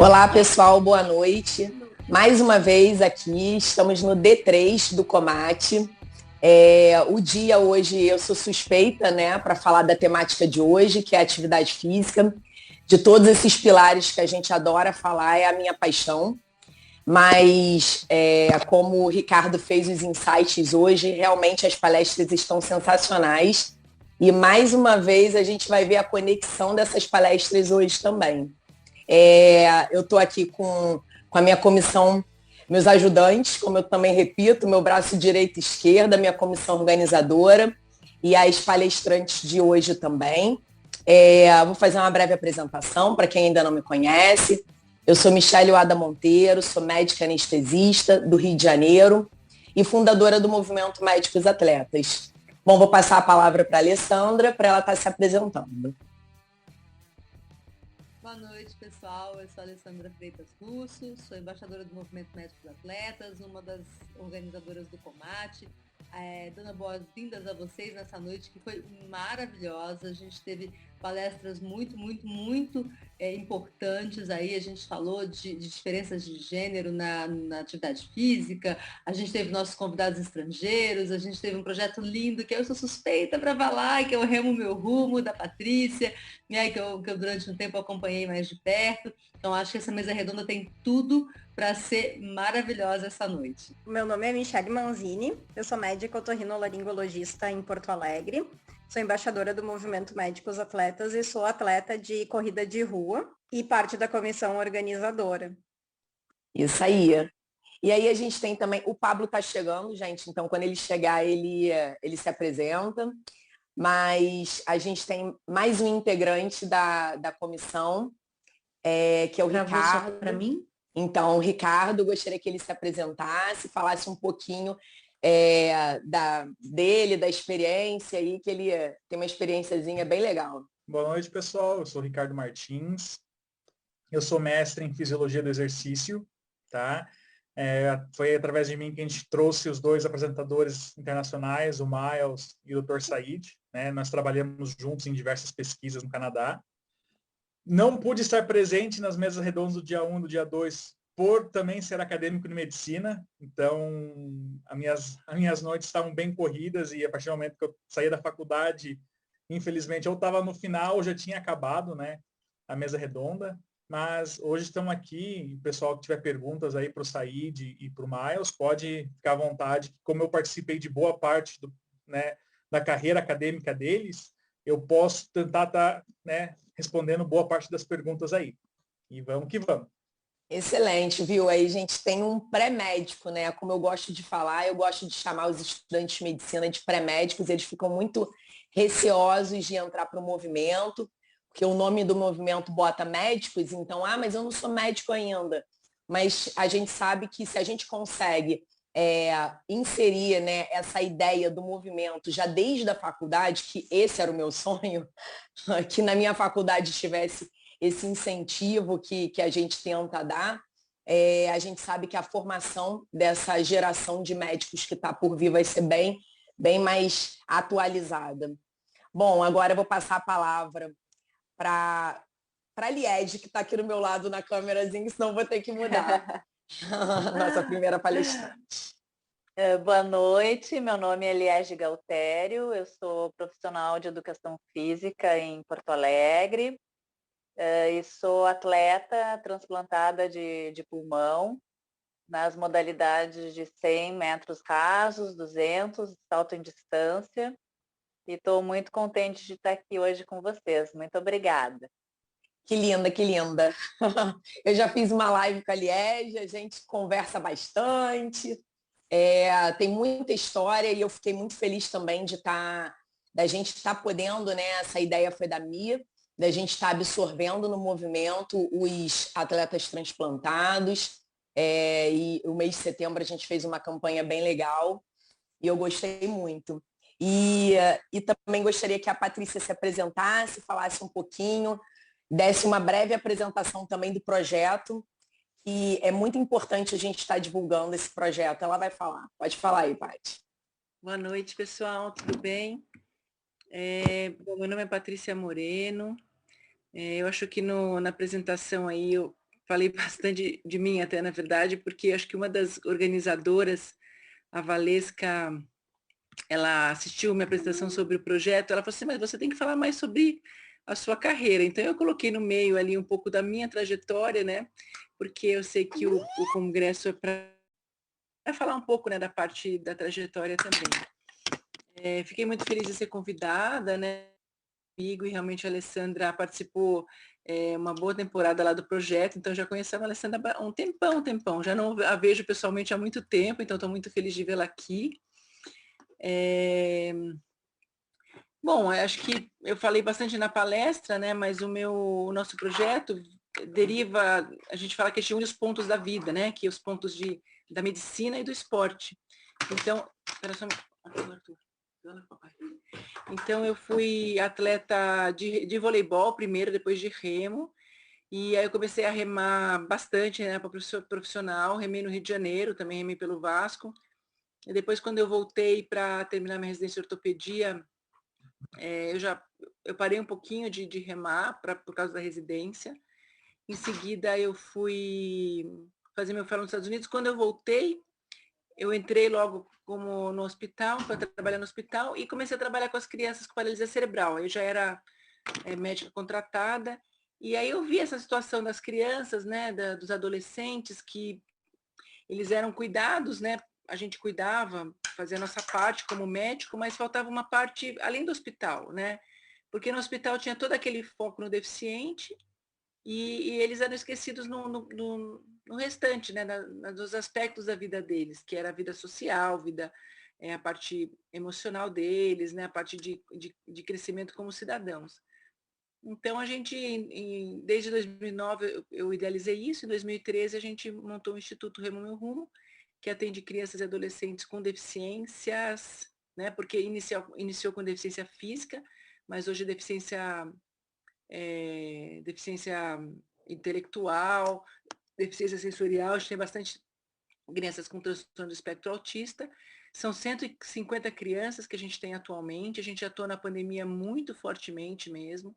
Olá, pessoal, boa noite. Mais uma vez aqui, estamos no D3 do Comate. O dia hoje, eu sou suspeita, né, para falar da temática de hoje, que é a atividade física. De todos esses pilares que a gente adora falar, é a minha paixão. Mas, como o Ricardo fez os insights hoje, realmente as palestras estão sensacionais. E mais uma vez a gente vai ver a conexão dessas palestras hoje também. Eu estou aqui com a minha comissão, meus ajudantes, como eu também repito, meu braço direito e esquerda, minha comissão organizadora e as palestrantes de hoje também. Vou fazer uma breve apresentação para quem ainda não me conhece. Eu sou Michele Wada Monteiro, sou médica anestesista do Rio de Janeiro e fundadora do Movimento Médicos Atletas. Bom, vou passar a palavra para a Alessandra, para ela estar se apresentando. Boa noite, pessoal. Eu sou a Alessandra Freitas Russo, sou embaixadora do Movimento Médicos Atletas, uma das organizadoras do Comate. Dando boas-vindas a vocês nessa noite que foi maravilhosa. A gente teve palestras muito importantes aí. A gente falou de diferenças de gênero na atividade física, a gente teve nossos convidados estrangeiros, a gente teve um projeto lindo que eu sou suspeita para falar, que é o Remo Meu Rumo, da Patrícia, né, que eu durante um tempo acompanhei mais de perto. Então acho que essa mesa redonda tem tudo para ser maravilhosa essa noite. Meu nome é Michele Manzini, eu sou médica otorrinolaringologista em Porto Alegre, sou embaixadora do Movimento Médicos Atletas e sou atleta de corrida de rua e parte da comissão organizadora. Isso aí. E aí a gente tem também, o Pablo está chegando, gente, então quando ele chegar, ele se apresenta, mas a gente tem mais um integrante da comissão, que é o Ricardo. Para mim? Então, o Ricardo, gostaria que ele se apresentasse, falasse um pouquinho dele, da experiência aí, que ele tem uma experiênciazinha bem legal. Boa noite, pessoal. Eu sou o Ricardo Martins. Eu sou mestre em Fisiologia do Exercício, tá? Foi através de mim que a gente trouxe os dois apresentadores internacionais, o Miles e o Dr. Said, né? Nós trabalhamos juntos em diversas pesquisas no Canadá. Não pude estar presente nas mesas redondas do dia 1 e do dia 2, por também ser acadêmico de medicina. Então, as minhas noites estavam bem corridas e a partir do momento que eu saía da faculdade, infelizmente, eu estava no final, já tinha acabado, né, a mesa redonda. Mas hoje estamos aqui, o pessoal que tiver perguntas aí para o Said e para o Miles, pode ficar à vontade. Como eu participei de boa parte da carreira acadêmica deles, eu posso tentar estar respondendo boa parte das perguntas aí. E vamos que vamos. Excelente, viu? Aí a gente tem um pré-médico, né? Como eu gosto de falar, eu gosto de chamar os estudantes de medicina de pré-médicos, eles ficam muito receosos de entrar para o movimento, porque o nome do movimento bota médicos, então, mas eu não sou médico ainda. Mas a gente sabe que se a gente consegue inserir, né, essa ideia do movimento já desde a faculdade, que esse era o meu sonho, que na minha faculdade tivesse esse incentivo que a gente tenta dar, a gente sabe que a formação dessa geração de médicos que está por vir vai ser bem mais atualizada. Bom, agora eu vou passar a palavra para a Liege, que está aqui do meu lado na câmerazinha, senão vou ter que mudar. Nossa primeira palestrante. Boa noite, meu nome é Liege Galtério, eu sou profissional de educação física em Porto Alegre e sou atleta transplantada de pulmão nas modalidades de 100 metros rasos, 200, salto em distância, e estou muito contente de estar aqui hoje com vocês. Muito obrigada. Que linda, que linda. Eu já fiz uma live com a Liege, a gente conversa bastante, tem muita história e eu fiquei muito feliz também da gente estar podendo, né? Essa ideia foi da Mia, da gente estar absorvendo no movimento os atletas transplantados. E o mês de setembro a gente fez uma campanha bem legal e eu gostei muito. E também gostaria que a Patrícia se apresentasse, falasse um pouquinho, desse uma breve apresentação também do projeto, e é muito importante a gente estar divulgando esse projeto. Ela vai falar. Pode falar aí, Paty. Boa noite, pessoal. Tudo bem? Meu nome é Patrícia Moreno. Eu acho que na apresentação aí falei bastante de mim até, na verdade, porque acho que uma das organizadoras, a Valesca, ela assistiu minha apresentação sobre o projeto, ela falou assim, mas você tem que falar mais sobre a sua carreira. Então eu coloquei no meio ali um pouco da minha trajetória, né? Porque eu sei que o congresso é para falar um pouco, né, da parte da trajetória também. Fiquei muito feliz de ser convidada, né? Comigo, e realmente a Alessandra participou uma boa temporada lá do projeto, então já conhecemos a Alessandra há um tempão. Já não a vejo pessoalmente há muito tempo, então estou muito feliz de vê-la aqui. Bom, acho que eu falei bastante na palestra, né? Mas o nosso projeto deriva, a gente fala que a gente une os pontos da vida, né? Que os pontos da medicina e do esporte. Então, espera só, Arthur. Então, eu fui atleta de voleibol primeiro, depois de remo. E aí eu comecei a remar bastante, né, para profissional. Remei no Rio de Janeiro, também remei pelo Vasco. E depois, quando eu voltei para terminar minha residência de ortopedia, eu parei um pouquinho de remar por causa da residência. Em seguida, eu fui fazer meu fellow nos Estados Unidos. Quando eu voltei, eu entrei logo como no hospital, para trabalhar no hospital, e comecei a trabalhar com as crianças com paralisia cerebral. Eu já era médica contratada, e aí eu vi essa situação das crianças, né, dos adolescentes, que eles eram cuidados, né, a gente cuidava, fazia a nossa parte como médico, mas faltava uma parte além do hospital, né, porque no hospital tinha todo aquele foco no deficiente, e eles eram esquecidos no restante, né, nos aspectos da vida deles, que era a vida social, a parte emocional deles, né, a parte de crescimento como cidadãos. Então, a gente, desde 2009, eu idealizei isso, em 2013 a gente montou o Instituto Remo Meu Rumo, que atende crianças e adolescentes com deficiências, né, porque iniciou com deficiência física, mas hoje deficiência intelectual, deficiência sensorial, a gente tem bastante crianças com transtorno do espectro autista. São 150 crianças que a gente tem atualmente, a gente atua na pandemia muito fortemente mesmo,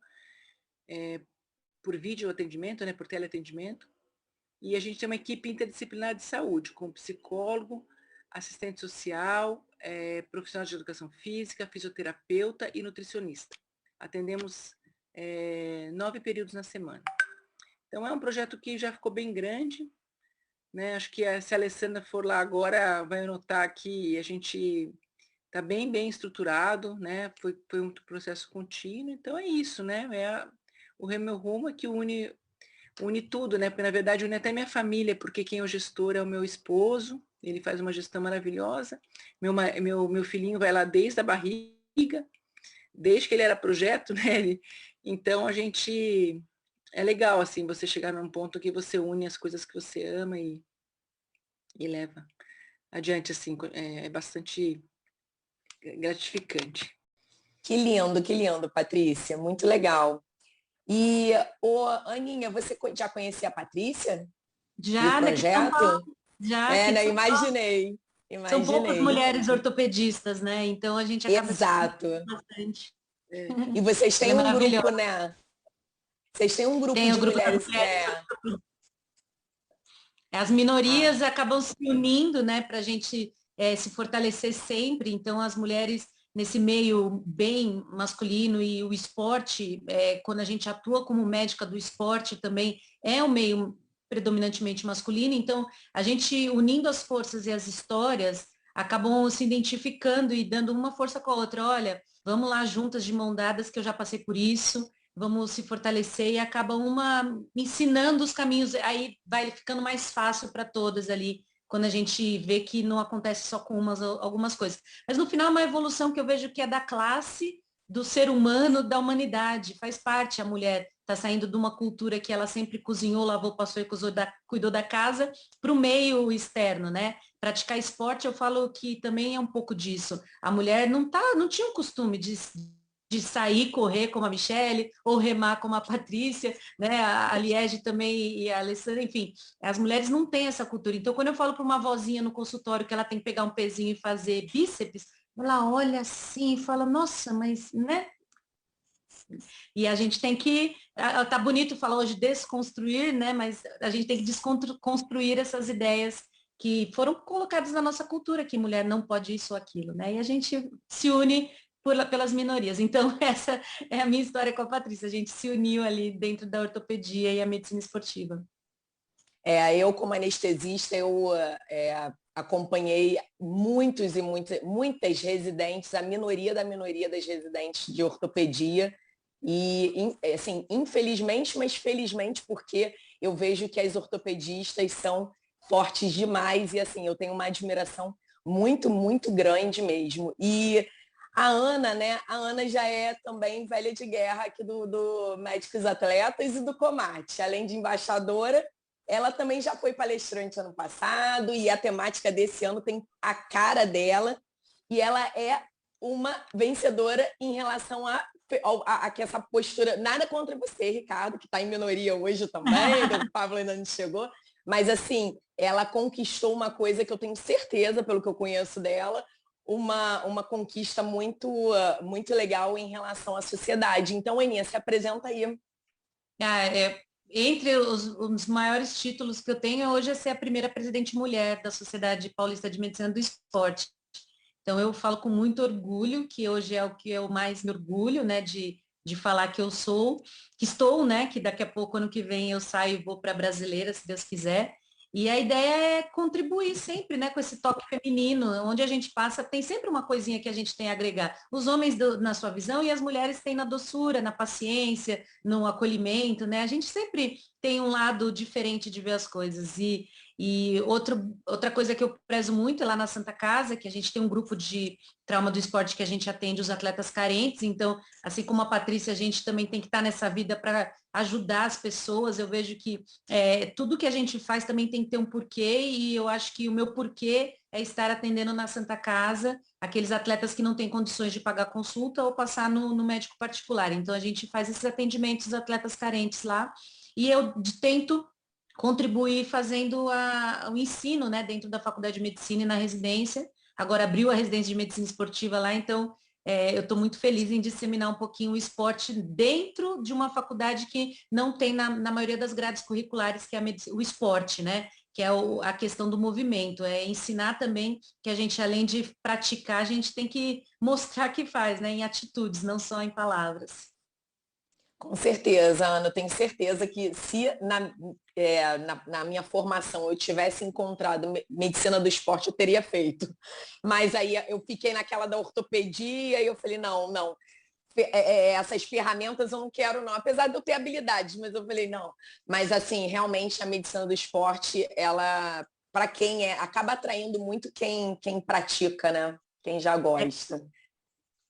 por vídeo atendimento, né, por teleatendimento, e a gente tem uma equipe interdisciplinar de saúde, com psicólogo, assistente social, profissional de educação física, fisioterapeuta e nutricionista. Atendemos 9 períodos na semana. Então, é um projeto que já ficou bem grande, né? Acho que se a Alessandra for lá agora, vai notar que a gente está bem estruturado, né? Foi um processo contínuo, então é isso, né? O Remo Meu Rumo é que une tudo, né? Porque, na verdade, une até minha família, porque quem é o gestor é o meu esposo, ele faz uma gestão maravilhosa, meu filhinho vai lá desde a barriga, desde que ele era projeto, né? Então, a gente... É legal, assim, você chegar num ponto que você une as coisas que você ama e leva adiante, assim, é bastante gratificante. Que lindo, Patrícia, muito legal. E, Aninha, você já conhecia a Patrícia? Já, do daqui de São projeto? Paulo. Já, aqui de Né? São Paulo. Imaginei. São poucas mulheres ortopedistas, né? Então a gente acaba se Exato. bastante. E vocês têm Ela é um grupo, né? Vocês têm um grupo Tem de o grupo das mulheres. mulheres. As minorias acabam se unindo, né, para a gente se fortalecer sempre. Então, as mulheres nesse meio bem masculino e o esporte, quando a gente atua como médica do esporte também é um meio predominantemente masculino. Então, a gente unindo as forças e as histórias acabam se identificando e dando uma força com a outra. Olha, vamos lá juntas de mão dadas que eu já passei por isso. Vamos se fortalecer e acaba uma ensinando os caminhos, aí vai ficando mais fácil para todas ali, quando a gente vê que não acontece só com algumas coisas. Mas no final é uma evolução que eu vejo que é da classe, do ser humano, da humanidade, faz parte a mulher, está saindo de uma cultura que ela sempre cozinhou, lavou, passou e cuidou da casa, para o meio externo, né? Praticar esporte, eu falo que também é um pouco disso. A mulher não tinha o costume de sair, correr como a Michele, ou remar como a Patrícia, né? A Liege também e a Alessandra, enfim, as mulheres não têm essa cultura. Então, quando eu falo para uma vozinha no consultório que ela tem que pegar um pezinho e fazer bíceps, ela olha assim e fala, nossa, mas, né? E a gente tem que, tá bonito falar hoje desconstruir, né? Mas a gente tem que desconstruir essas ideias que foram colocadas na nossa cultura, que mulher não pode isso ou aquilo, né? E a gente se une pelas minorias. Então, essa é a minha história com a Patrícia. A gente se uniu ali dentro da ortopedia e a medicina esportiva. Eu, como anestesista, eu acompanhei muitas residentes, a minoria da minoria das residentes de ortopedia. E, assim, infelizmente, mas felizmente, porque eu vejo que as ortopedistas são fortes demais e, assim, eu tenho uma admiração muito, muito grande mesmo. E a Ana, né? A Ana já é também velha de guerra aqui do Médicos Atletas e do Comate. Além de embaixadora, ela também já foi palestrante ano passado e a temática desse ano tem a cara dela. E ela é uma vencedora em relação a essa postura. Nada contra você, Ricardo, que está em minoria hoje também, o Pablo ainda não chegou. Mas, assim, ela conquistou uma coisa que eu tenho certeza, pelo que eu conheço dela, uma conquista muito, muito legal em relação à sociedade. Então, Aninha, se apresenta aí. Entre os maiores títulos que eu tenho hoje é ser a primeira presidente mulher da Sociedade Paulista de Medicina do Esporte. Então, eu falo com muito orgulho, que hoje é o que eu mais me orgulho, né, de falar que eu sou, que estou, né, que daqui a pouco, ano que vem, eu saio e vou para a Brasileira, se Deus quiser. E a ideia é contribuir sempre, né, com esse toque feminino, onde a gente passa, tem sempre uma coisinha que a gente tem a agregar. Os homens na sua visão e as mulheres têm na doçura, na paciência, no acolhimento, né? A gente sempre tem um lado diferente de ver as coisas. E outra coisa que eu prezo muito é lá na Santa Casa, que a gente tem um grupo de trauma do esporte que a gente atende os atletas carentes. Então, assim como a Patrícia, a gente também tem que estar nessa vida para ajudar as pessoas. Eu vejo que tudo que a gente faz também tem que ter um porquê, e eu acho que o meu porquê é estar atendendo na Santa Casa aqueles atletas que não têm condições de pagar consulta ou passar no médico particular. Então, a gente faz esses atendimentos dos atletas carentes lá, e eu tento contribuir fazendo o ensino, né, dentro da Faculdade de Medicina e na residência. Agora abriu a residência de Medicina Esportiva lá, então eu estou muito feliz em disseminar um pouquinho o esporte dentro de uma faculdade que não tem na maioria das grades curriculares, que é o esporte, né? Que é a questão do movimento, é ensinar também que a gente, além de praticar, a gente tem que mostrar que faz, né? Em atitudes, não só em palavras. Com certeza, Ana, eu tenho certeza que se na minha formação eu tivesse encontrado medicina do esporte, eu teria feito. Mas aí eu fiquei naquela da ortopedia e eu falei, não, essas ferramentas eu não quero não, apesar de eu ter habilidades, mas eu falei, não. Mas assim, realmente a medicina do esporte, ela, para quem acaba atraindo muito quem pratica, né? Quem já gosta.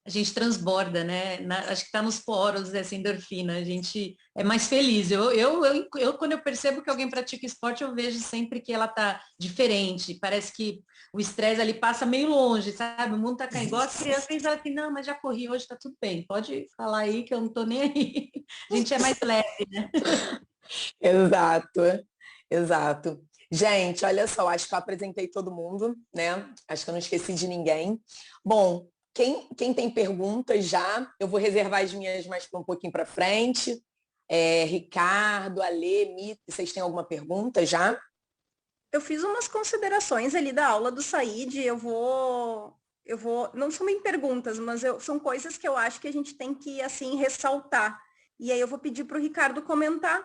A gente transborda, né? Acho que está nos poros essa endorfina, a gente é mais feliz. Eu, quando eu percebo que alguém pratica esporte, eu vejo sempre que ela está diferente. Parece que o estresse ali passa meio longe, sabe? O mundo tá caindo. Igual as crianças falam assim, não, mas já corri hoje, tá tudo bem. Pode falar aí que eu não tô nem aí. A gente é mais leve, né? Exato. Gente, olha só, acho que eu apresentei todo mundo, né? Acho que eu não esqueci de ninguém. Bom, quem tem perguntas já, eu vou reservar as minhas mais para um pouquinho para frente. Ricardo, Alê, Mita, vocês têm alguma pergunta já? Eu fiz umas considerações ali da aula do Said, eu vou, não são bem perguntas, mas são coisas que eu acho que a gente tem que, assim, ressaltar. E aí eu vou pedir para o Ricardo comentar.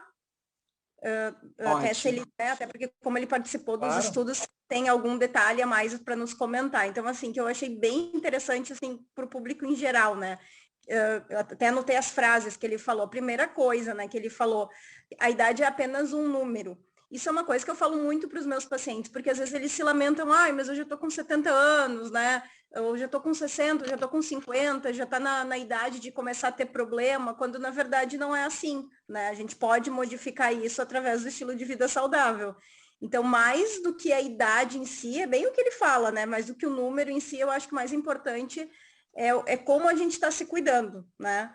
Até porque como ele participou dos estudos, tem algum detalhe a mais para nos comentar. Então, assim, que eu achei bem interessante, assim, para o público em geral, né? Eu até anotei as frases que ele falou. Primeira coisa, né, que ele falou, a idade é apenas um número. Isso é uma coisa que eu falo muito para os meus pacientes, porque às vezes eles se lamentam, mas eu já estou com 70 anos, né? Eu já estou com 60, já estou com 50, já está na idade de começar a ter problema, quando na verdade não é assim, né? A gente pode modificar isso através do estilo de vida saudável. Então, mais do que a idade em si, é bem o que ele fala, né? Mais do que o número em si, eu acho que o mais importante é como a gente está se cuidando, né?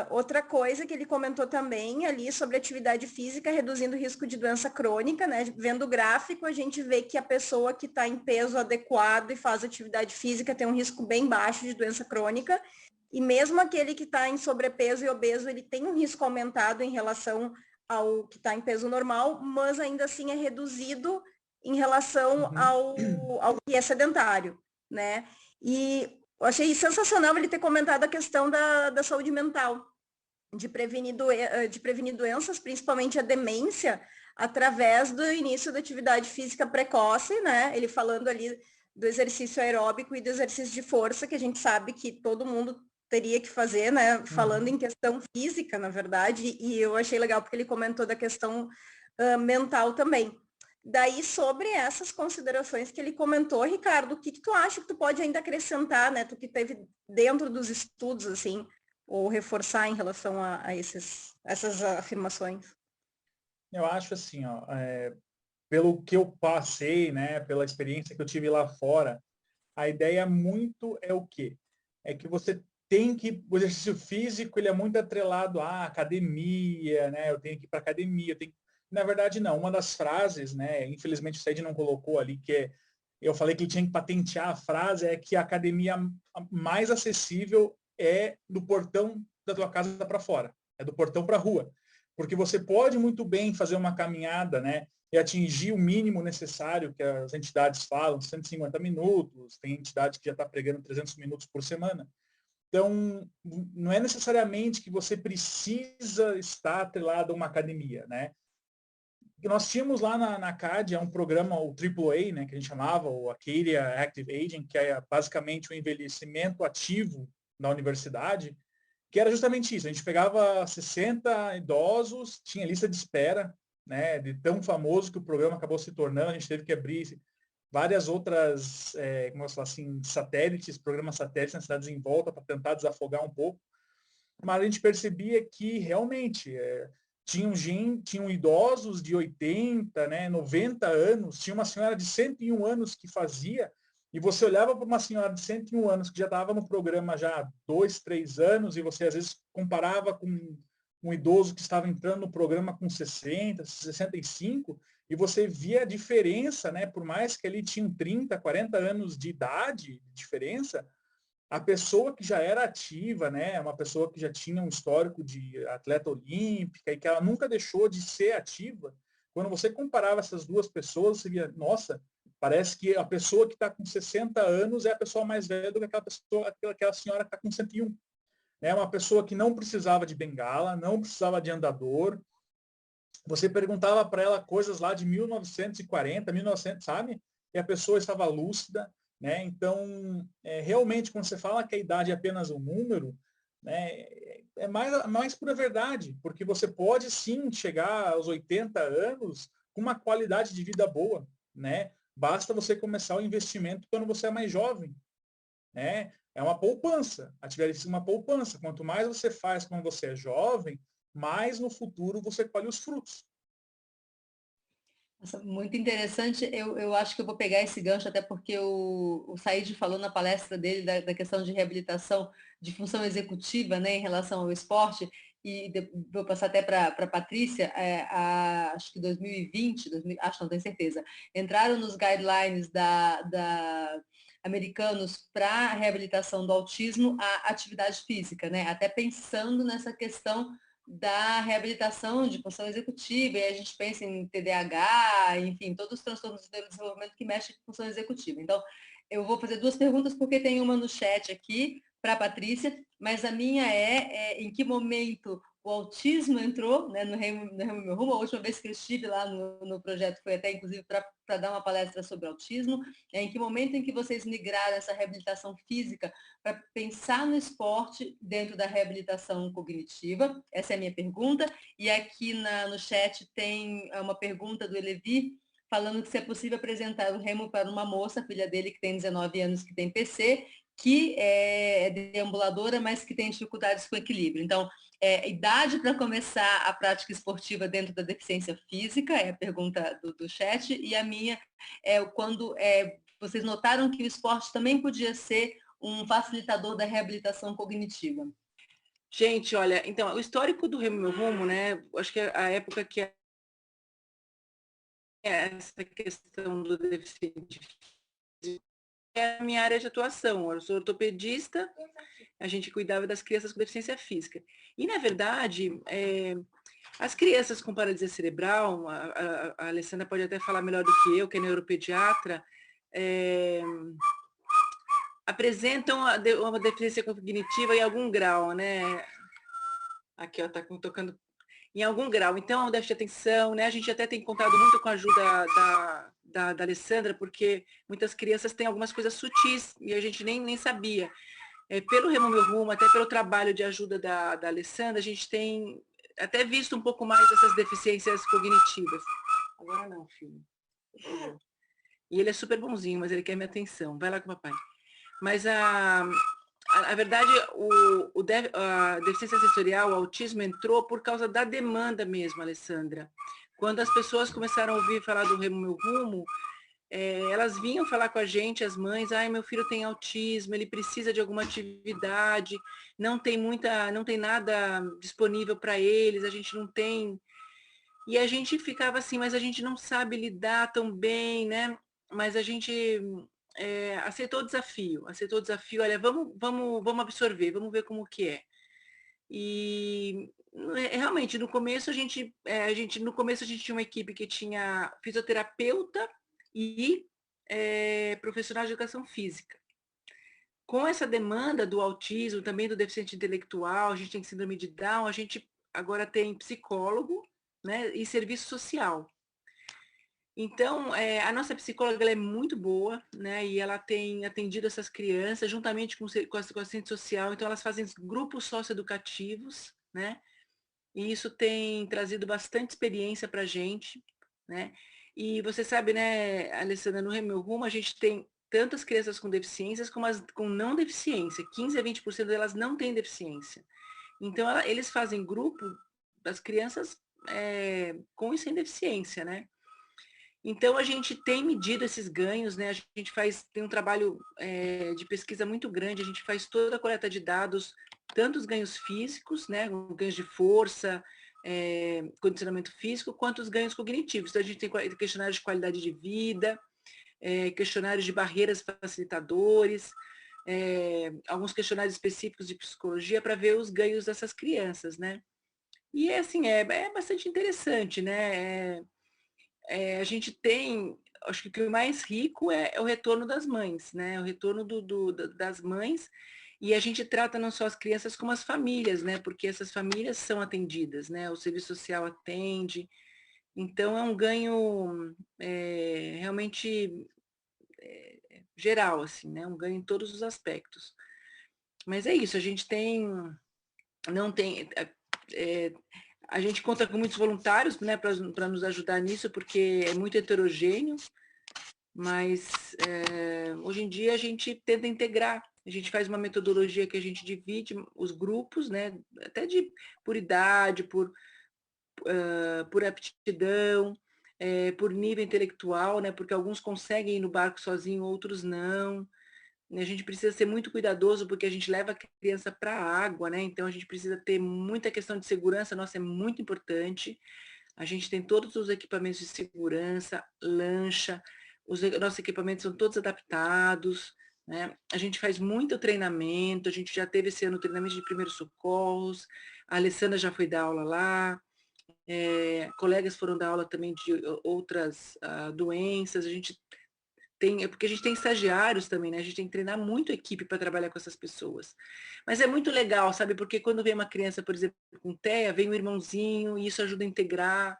Outra coisa que ele comentou também ali sobre atividade física, reduzindo o risco de doença crônica, né? Vendo o gráfico, a gente vê que a pessoa que está em peso adequado e faz atividade física tem um risco bem baixo de doença crônica. e mesmo aquele que está em sobrepeso e obeso, ele tem um risco aumentado em relação ao que está em peso normal, mas ainda assim é reduzido em relação ao que é sedentário, né? E eu achei sensacional ele ter comentado a questão da saúde mental, de prevenir doenças, principalmente a demência, através do início da atividade física precoce, né? Ele falando ali do exercício aeróbico e do exercício de força, que a gente sabe que todo mundo teria que fazer, né? Falando em questão física, na verdade, e eu achei legal porque ele comentou da questão mental também. Daí, sobre essas considerações que ele comentou, Ricardo, o que tu acha que tu pode ainda acrescentar, né? Tu que teve dentro dos estudos, assim, ou reforçar em relação a essas afirmações? Eu acho assim, ó, pelo que eu passei, né, pela experiência que eu tive lá fora, a ideia muito é o quê? É que você tem que, o exercício físico, ele é muito atrelado à academia, né, eu tenho que ir para academia, eu tenho... Na verdade, não. Uma das frases, né, infelizmente o Said não colocou ali, que é, eu falei que ele tinha que patentear a frase, é que a academia mais acessível é do portão da tua casa para fora, é do portão para a rua. Porque você pode muito bem fazer uma caminhada, né, e atingir o mínimo necessário que as entidades falam, 150 minutos, tem entidade que já está pregando 300 minutos por semana. Então, não é necessariamente que você precisa estar atrelado a uma academia, né? Nós tínhamos lá na CAD um programa, o AAA, né, que a gente chamava, o Acadia Active Aging, que é basicamente o envelhecimento ativo na universidade, que era justamente isso. A gente pegava 60 idosos, tinha lista de espera, né, de tão famoso que o programa acabou se tornando, a gente teve que abrir várias outras, como eu falo assim, satélites, programas satélites nas cidades em volta para tentar desafogar um pouco. Mas a gente percebia que realmente tinham idosos de 80, né, 90 anos, tinha uma senhora de 101 anos que fazia, e você olhava para uma senhora de 101 anos que já estava no programa já há 2, 3 anos, e você às vezes comparava com um idoso que estava entrando no programa com 60, 65, e você via a diferença, né, por mais que ele tinha 30, 40 anos de idade, de diferença, a pessoa que já era ativa, né, uma pessoa que já tinha um histórico de atleta olímpica e que ela nunca deixou de ser ativa, quando você comparava essas duas pessoas, você via, nossa, parece que a pessoa que está com 60 anos é a pessoa mais velha do que aquela senhora que está com 101. É uma pessoa que não precisava de bengala, não precisava de andador. Você perguntava para ela coisas lá de 1940, 1900, sabe? E a pessoa estava lúcida, né? Então, realmente, quando você fala que a idade é apenas um número, né, é mais pura verdade, porque você pode sim chegar aos 80 anos com uma qualidade de vida boa, né? Basta você começar o investimento quando você é mais jovem, né? É uma poupança, atividade física é uma poupança. Quanto mais você faz quando você é jovem, mais no futuro você colhe os frutos. Nossa, muito interessante. Eu acho que eu vou pegar esse gancho, até porque o Said falou na palestra dele da questão de reabilitação de função executiva, né, em relação ao esporte, e vou passar até para a Patrícia, acho que 2020, acho não tenho certeza, entraram nos guidelines da americanos para a reabilitação do autismo a atividade física, né, até pensando nessa questão da reabilitação de função executiva, e a gente pensa em TDAH, enfim, todos os transtornos do desenvolvimento que mexem com função executiva. Então, eu vou fazer duas perguntas, porque tem uma no chat aqui, para a Patrícia, mas a minha em que momento o autismo entrou, né, no Remo Meu Rumo. A última vez que eu estive lá no projeto foi até, inclusive, para dar uma palestra sobre autismo. Em que momento em que vocês migraram essa reabilitação física para pensar no esporte dentro da reabilitação cognitiva? Essa é a minha pergunta. E aqui no chat tem uma pergunta do Elevi, falando que se é possível apresentar o remo para uma moça, filha dele, que tem 19 anos, que tem PC, que é deambuladora, mas que tem dificuldades com equilíbrio. Então, idade para começar a prática esportiva dentro da deficiência física, é a pergunta do chat, e a minha é quando vocês notaram que o esporte também podia ser um facilitador da reabilitação cognitiva. Gente, olha, então, o histórico do Remo Meu Rumo, né, acho que a época que essa questão do deficiente é a minha área de atuação. Eu sou ortopedista a gente cuidava das crianças com deficiência física. E, na verdade, as crianças com paralisia cerebral, a Alessandra pode até falar melhor do que eu, que é neuropediatra, apresentam uma deficiência cognitiva em algum grau, né? Aqui, ó, tá tocando em algum grau. Então, é um déficit de atenção, né? A gente até tem contado muito com a ajuda da Alessandra, porque muitas crianças têm algumas coisas sutis e a gente nem sabia. Pelo Remo Meu Rumo, até pelo trabalho de ajuda da Alessandra, a gente tem até visto um pouco mais dessas deficiências cognitivas. Agora não, filho. E ele é super bonzinho, mas ele quer minha atenção. Vai lá com o papai. Mas a verdade, a deficiência sensorial, o autismo entrou por causa da demanda mesmo, Alessandra. Quando as pessoas começaram a ouvir falar do Remo Meu Rumo, elas vinham falar com a gente, as mães, meu filho tem autismo, ele precisa de alguma atividade, não tem nada disponível para eles, a gente não tem. E a gente ficava assim, mas a gente não sabe lidar tão bem, né? Mas a gente aceitou o desafio, olha, vamos absorver, vamos ver como que é. E realmente, no começo a gente tinha uma equipe que tinha fisioterapeuta e profissional de educação física. Com essa demanda do autismo, também do deficiente intelectual, a gente tem síndrome de Down, a gente agora tem psicólogo, né, e serviço social. Então, a nossa psicóloga ela é muito boa, né, e ela tem atendido essas crianças juntamente com a assistente social, então elas fazem grupos socioeducativos, né, e isso tem trazido bastante experiência para a gente, né, e você sabe, né, Alessandra, no Remo Meu Rumo a gente tem tantas crianças com deficiências como as com não deficiência, 15 a 20% delas não têm deficiência. Então, eles fazem grupo das crianças com e sem deficiência, né? Então, a gente tem medido esses ganhos, né? A gente tem um trabalho de pesquisa muito grande, a gente faz toda a coleta de dados, tanto os ganhos físicos, né? Ganhos de força, condicionamento físico, quanto os ganhos cognitivos. Então, a gente tem questionários de qualidade de vida, questionários de barreiras facilitadores, alguns questionários específicos de psicologia para ver os ganhos dessas crianças, né? E assim, é bastante interessante, né? A gente tem, acho que o mais rico é o retorno das mães, né? O retorno das mães, e a gente trata não só as crianças como as famílias, né? Porque essas famílias são atendidas, né? O serviço social atende, então é um ganho realmente geral, assim, né? Um ganho em todos os aspectos. Mas é isso, a gente a gente conta com muitos voluntários, né, para nos ajudar nisso, porque é muito heterogêneo, mas hoje em dia a gente tenta integrar, a gente faz uma metodologia que a gente divide os grupos, né, até por idade, por aptidão, por nível intelectual, né, porque alguns conseguem ir no barco sozinho, outros não. A gente precisa ser muito cuidadoso porque a gente leva a criança para a água, né? Então a gente precisa ter muita questão de segurança, nossa, é muito importante. A gente tem todos os equipamentos de segurança, lancha, os nossos equipamentos são todos adaptados, né? A gente faz muito treinamento, a gente já teve esse ano treinamento de primeiros socorros, a Alessandra já foi dar aula lá, colegas foram dar aula também de outras doenças, porque a gente tem estagiários também, né? A gente tem que treinar muito a equipe para trabalhar com essas pessoas. Mas é muito legal, sabe? Porque quando vem uma criança, por exemplo, com TEA, vem um irmãozinho e isso ajuda a integrar.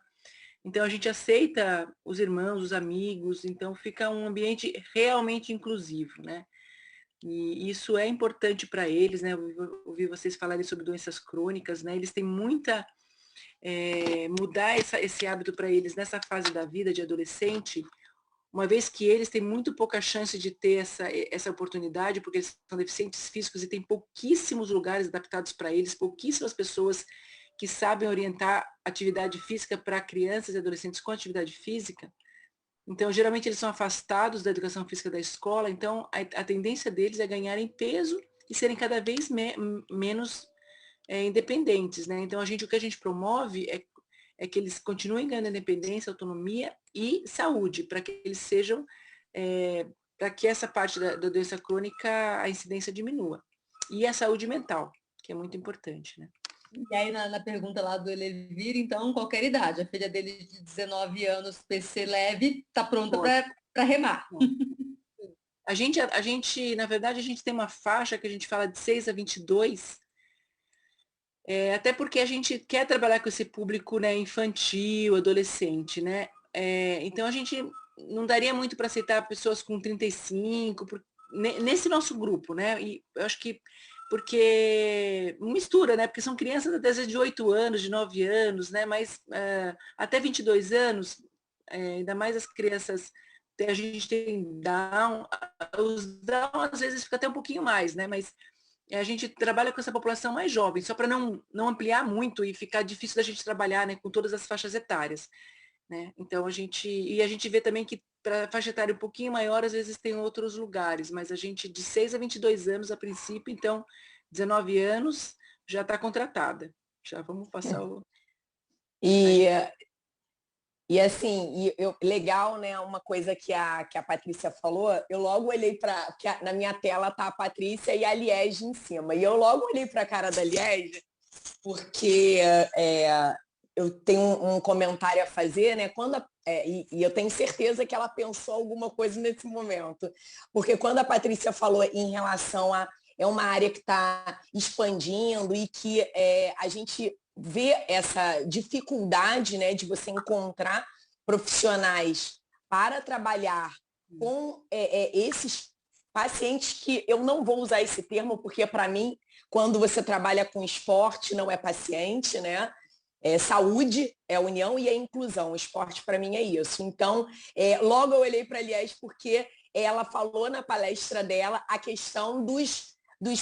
Então a gente aceita os irmãos, os amigos, então fica um ambiente realmente inclusivo, né? E isso é importante para eles, né? Eu ouvi vocês falarem sobre doenças crônicas, né? Eles têm muita mudar esse hábito para eles nessa fase da vida de adolescente, uma vez que eles têm muito pouca chance de ter essa oportunidade, porque eles são deficientes físicos e tem pouquíssimos lugares adaptados para eles, pouquíssimas pessoas que sabem orientar atividade física para crianças e adolescentes com atividade física. Então, geralmente, eles são afastados da educação física da escola, então a tendência deles é ganharem peso e serem cada vez menos independentes, né? Então, o que a gente promove é que eles continuem ganhando independência, autonomia e saúde, para que eles sejam, para que essa parte da doença crônica, a incidência diminua. e a saúde mental, que é muito importante, né? E aí, na pergunta lá do Elevir, então, qualquer idade. A filha dele de 19 anos, PC leve, está pronta para remar. A gente, na verdade, a gente tem uma faixa que a gente fala de 6 a 22, até porque a gente quer trabalhar com esse público, né, infantil, adolescente, né? Então, a gente não daria muito para aceitar pessoas com 35, nesse nosso grupo, né? E eu acho que porque mistura, né? Porque são crianças às vezes de 8 anos, de 9 anos, né? Mas até 22 anos, ainda mais as crianças, a gente tem Down, os Down às vezes fica até um pouquinho mais, né? Mas a gente trabalha com essa população mais jovem, só para não ampliar muito e ficar difícil da gente trabalhar, né, com todas as faixas etárias, né? Então a gente vê também que para faixa etária um pouquinho maior, às vezes tem outros lugares, mas a gente de 6 a 22 anos a princípio, então 19 anos já está contratada. Já vamos passar o... E assim, legal, né? Uma coisa que a Patrícia falou, eu logo olhei para. Na minha tela tá a Patrícia e a Liege em cima. E eu logo olhei para a cara da Liege, porque eu tenho um comentário a fazer, né? E eu tenho certeza que ela pensou alguma coisa nesse momento. Porque quando a Patrícia falou em relação a é uma área que está expandindo e que a gente vê essa dificuldade, né, de você encontrar profissionais para trabalhar com esses pacientes que eu não vou usar esse termo, porque para mim, quando você trabalha com esporte, não é paciente, né? Saúde é união e é inclusão. O esporte para mim é isso. Então, logo eu olhei para a Liege porque ela falou na palestra dela a questão dos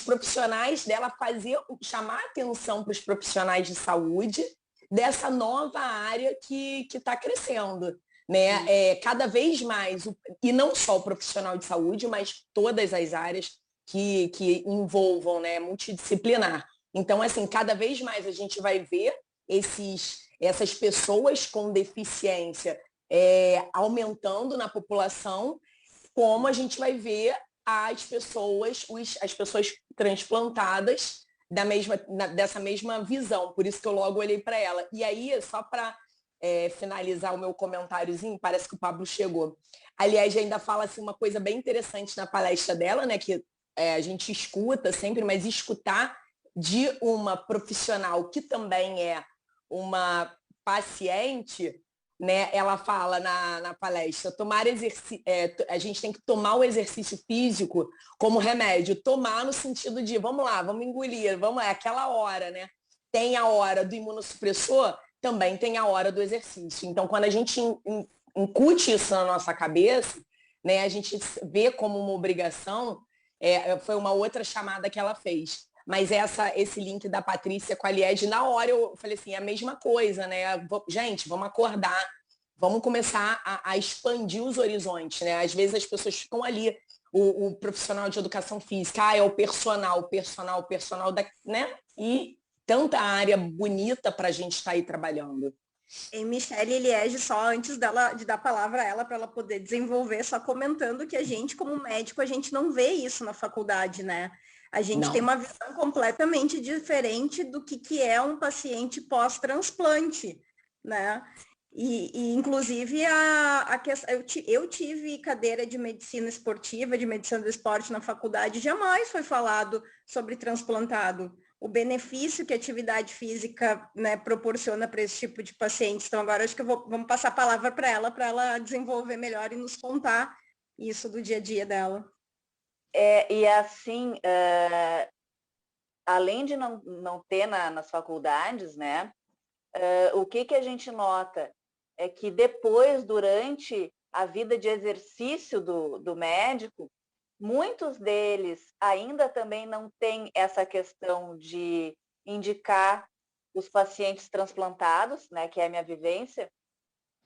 profissionais dela chamar atenção para os profissionais de saúde dessa nova área que está crescendo, né? Cada vez mais, e não só o profissional de saúde, mas todas as áreas que envolvam, né, multidisciplinar. Então, assim, cada vez mais a gente vai ver essas pessoas com deficiência aumentando na população, como a gente vai ver as pessoas transplantadas dessa mesma visão. Por isso que eu logo olhei para ela. E aí, só para finalizar o meu comentáriozinho, parece que o Pablo chegou. Aliás, ainda fala assim, uma coisa bem interessante na palestra dela, né, que a gente escuta sempre, mas escutar de uma profissional que também é uma paciente, né, ela fala na palestra, a gente tem que tomar o exercício físico como remédio, tomar no sentido de, vamos lá, vamos engolir, aquela hora, né? Tem a hora do imunossupressor, também tem a hora do exercício. Então, quando a gente incute isso na nossa cabeça, né, a gente vê como uma obrigação, foi uma outra chamada que ela fez. Mas esse link da Patrícia com a Liege, na hora eu falei assim, é a mesma coisa, né? Gente, vamos acordar, vamos começar a expandir os horizontes, né? Às vezes as pessoas ficam ali, o profissional de educação física, é o personal, né? E tanta área bonita para a gente estar aí trabalhando. E Michelle Liege, só antes de dar a palavra a ela para ela poder desenvolver, só comentando que a gente, como médico, a gente não vê isso na faculdade, né? A gente tem uma visão completamente diferente do que é um paciente pós-transplante, né? E inclusive, eu tive cadeira de medicina esportiva, de medicina do esporte na faculdade, jamais foi falado sobre transplantado. O benefício que a atividade física, né, proporciona para esse tipo de pacientes. Então, agora acho que vamos passar a palavra para ela desenvolver melhor e nos contar isso do dia a dia dela. E assim, além de não ter nas faculdades, né, o que a gente nota é que depois, durante a vida de exercício do médico, muitos deles ainda também não têm essa questão de indicar os pacientes transplantados, né, que é a minha vivência,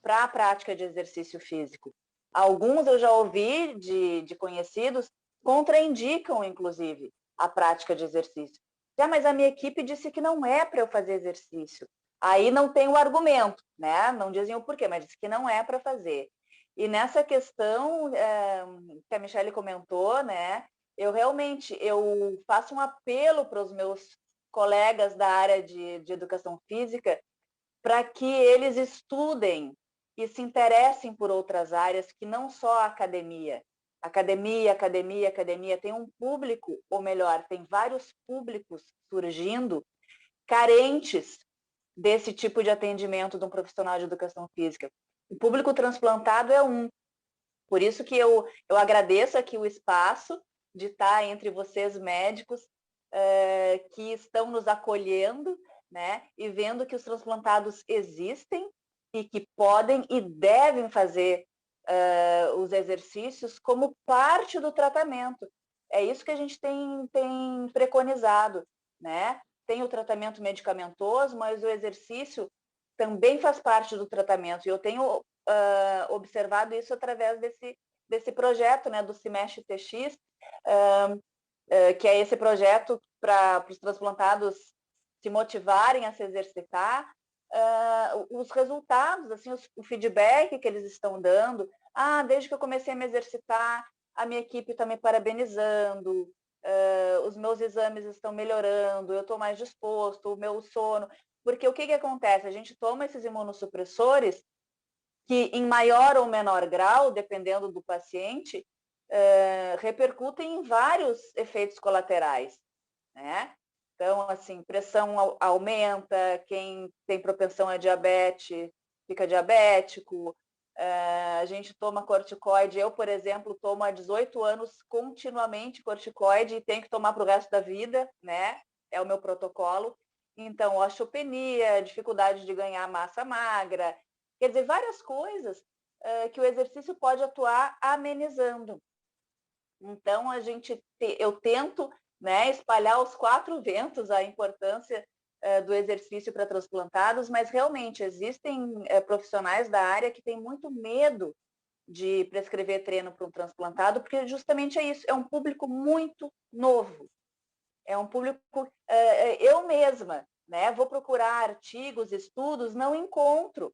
para a prática de exercício físico. Alguns eu já ouvi de conhecidos contraindicam, inclusive, a prática de exercício. Mas a minha equipe disse que não é para eu fazer exercício. Aí não tem o argumento, né? Não dizem o porquê, mas disse que não é para fazer. E nessa questão que a Michelle comentou, né? eu realmente faço um apelo para os meus colegas da área de educação física para que eles estudem e se interessem por outras áreas que não só a academia. Academia, academia, academia. Tem um público, ou melhor, tem vários públicos surgindo carentes desse tipo de atendimento de um profissional de educação física. O público transplantado é um. Por isso que eu agradeço aqui o espaço de estar entre vocês médicos que estão nos acolhendo, né, e vendo que os transplantados existem e que podem e devem fazer os exercícios como parte do tratamento. É isso que a gente tem preconizado, né? Tem o tratamento medicamentoso, mas o exercício também faz parte do tratamento. E eu tenho observado isso através desse projeto, né, do Cimesh TX, que é esse projeto para os transplantados se motivarem a se exercitar, os resultados, assim, o feedback que eles estão dando. Desde que eu comecei a me exercitar, a minha equipe está me parabenizando, os meus exames estão melhorando, eu estou mais disposto, o meu sono. Porque o que acontece? A gente toma esses imunossupressores que, em maior ou menor grau, dependendo do paciente, repercutem em vários efeitos colaterais, né? Então, assim, pressão aumenta, quem tem propensão a diabetes fica diabético, a gente toma corticoide. Eu, por exemplo, tomo há 18 anos continuamente corticoide e tenho que tomar para o resto da vida, né? É o meu protocolo. Então, osteopenia, dificuldade de ganhar massa magra, quer dizer, várias coisas que o exercício pode atuar amenizando. Então, eu tento, né, espalhar aos 4 ventos a importância do exercício para transplantados, mas realmente existem profissionais da área que têm muito medo de prescrever treino para um transplantado, porque justamente é isso, é um público muito novo. É um público, eu mesma, né, vou procurar artigos, estudos, não encontro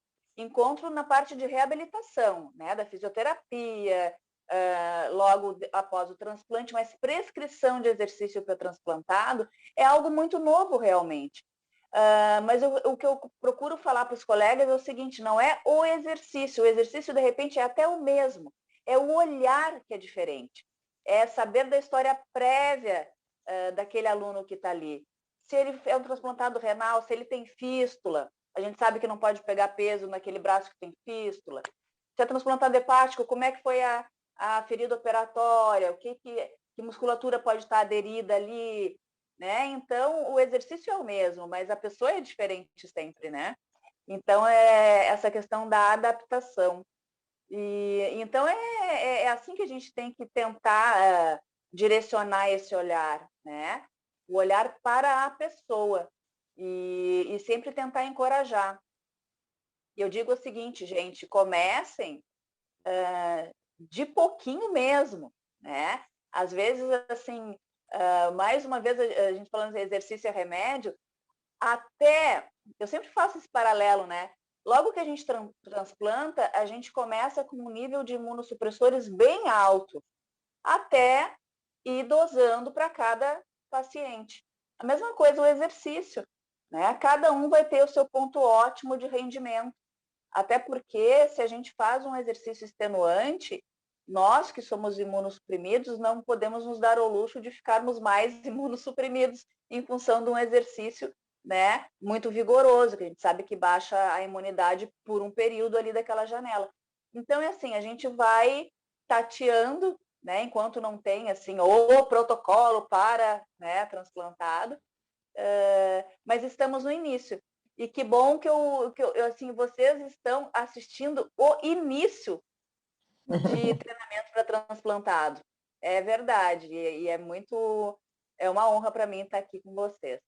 na parte de reabilitação, né, da fisioterapia, logo após o transplante, mas prescrição de exercício para transplantado é algo muito novo realmente. Mas o que eu procuro falar para os colegas é o seguinte: não é o exercício de repente é até o mesmo, é o olhar que é diferente, é saber da história prévia daquele aluno que está ali. Se ele é um transplantado renal, se ele tem fístula, a gente sabe que não pode pegar peso naquele braço que tem fístula. Se é transplantado hepático, como é que foi a ferida operatória, que musculatura pode estar aderida ali, né? Então, o exercício é o mesmo, mas a pessoa é diferente sempre, né? Então, é essa questão da adaptação. Então, é assim que a gente tem que tentar direcionar esse olhar, né? O olhar para a pessoa e sempre tentar encorajar. E eu digo o seguinte, gente, comecem de pouquinho mesmo, né? Às vezes, assim, mais uma vez, a gente falando de exercício é remédio, eu sempre faço esse paralelo, né? Logo que a gente transplanta, a gente começa com um nível de imunossupressores bem alto, até ir dosando para cada paciente. A mesma coisa o exercício, né? Cada um vai ter o seu ponto ótimo de rendimento. Até porque, se a gente faz um exercício extenuante, nós que somos imunossuprimidos não podemos nos dar ao luxo de ficarmos mais imunossuprimidos em função de um exercício, né, muito vigoroso, que a gente sabe que baixa a imunidade por um período ali daquela janela. Então, é assim, a gente vai tateando, né, enquanto não tem assim, o protocolo para, né, transplantado, mas estamos no início. E que bom que assim, vocês estão assistindo o início de treinamento para transplantado. É verdade. E é uma honra para mim estar aqui com vocês.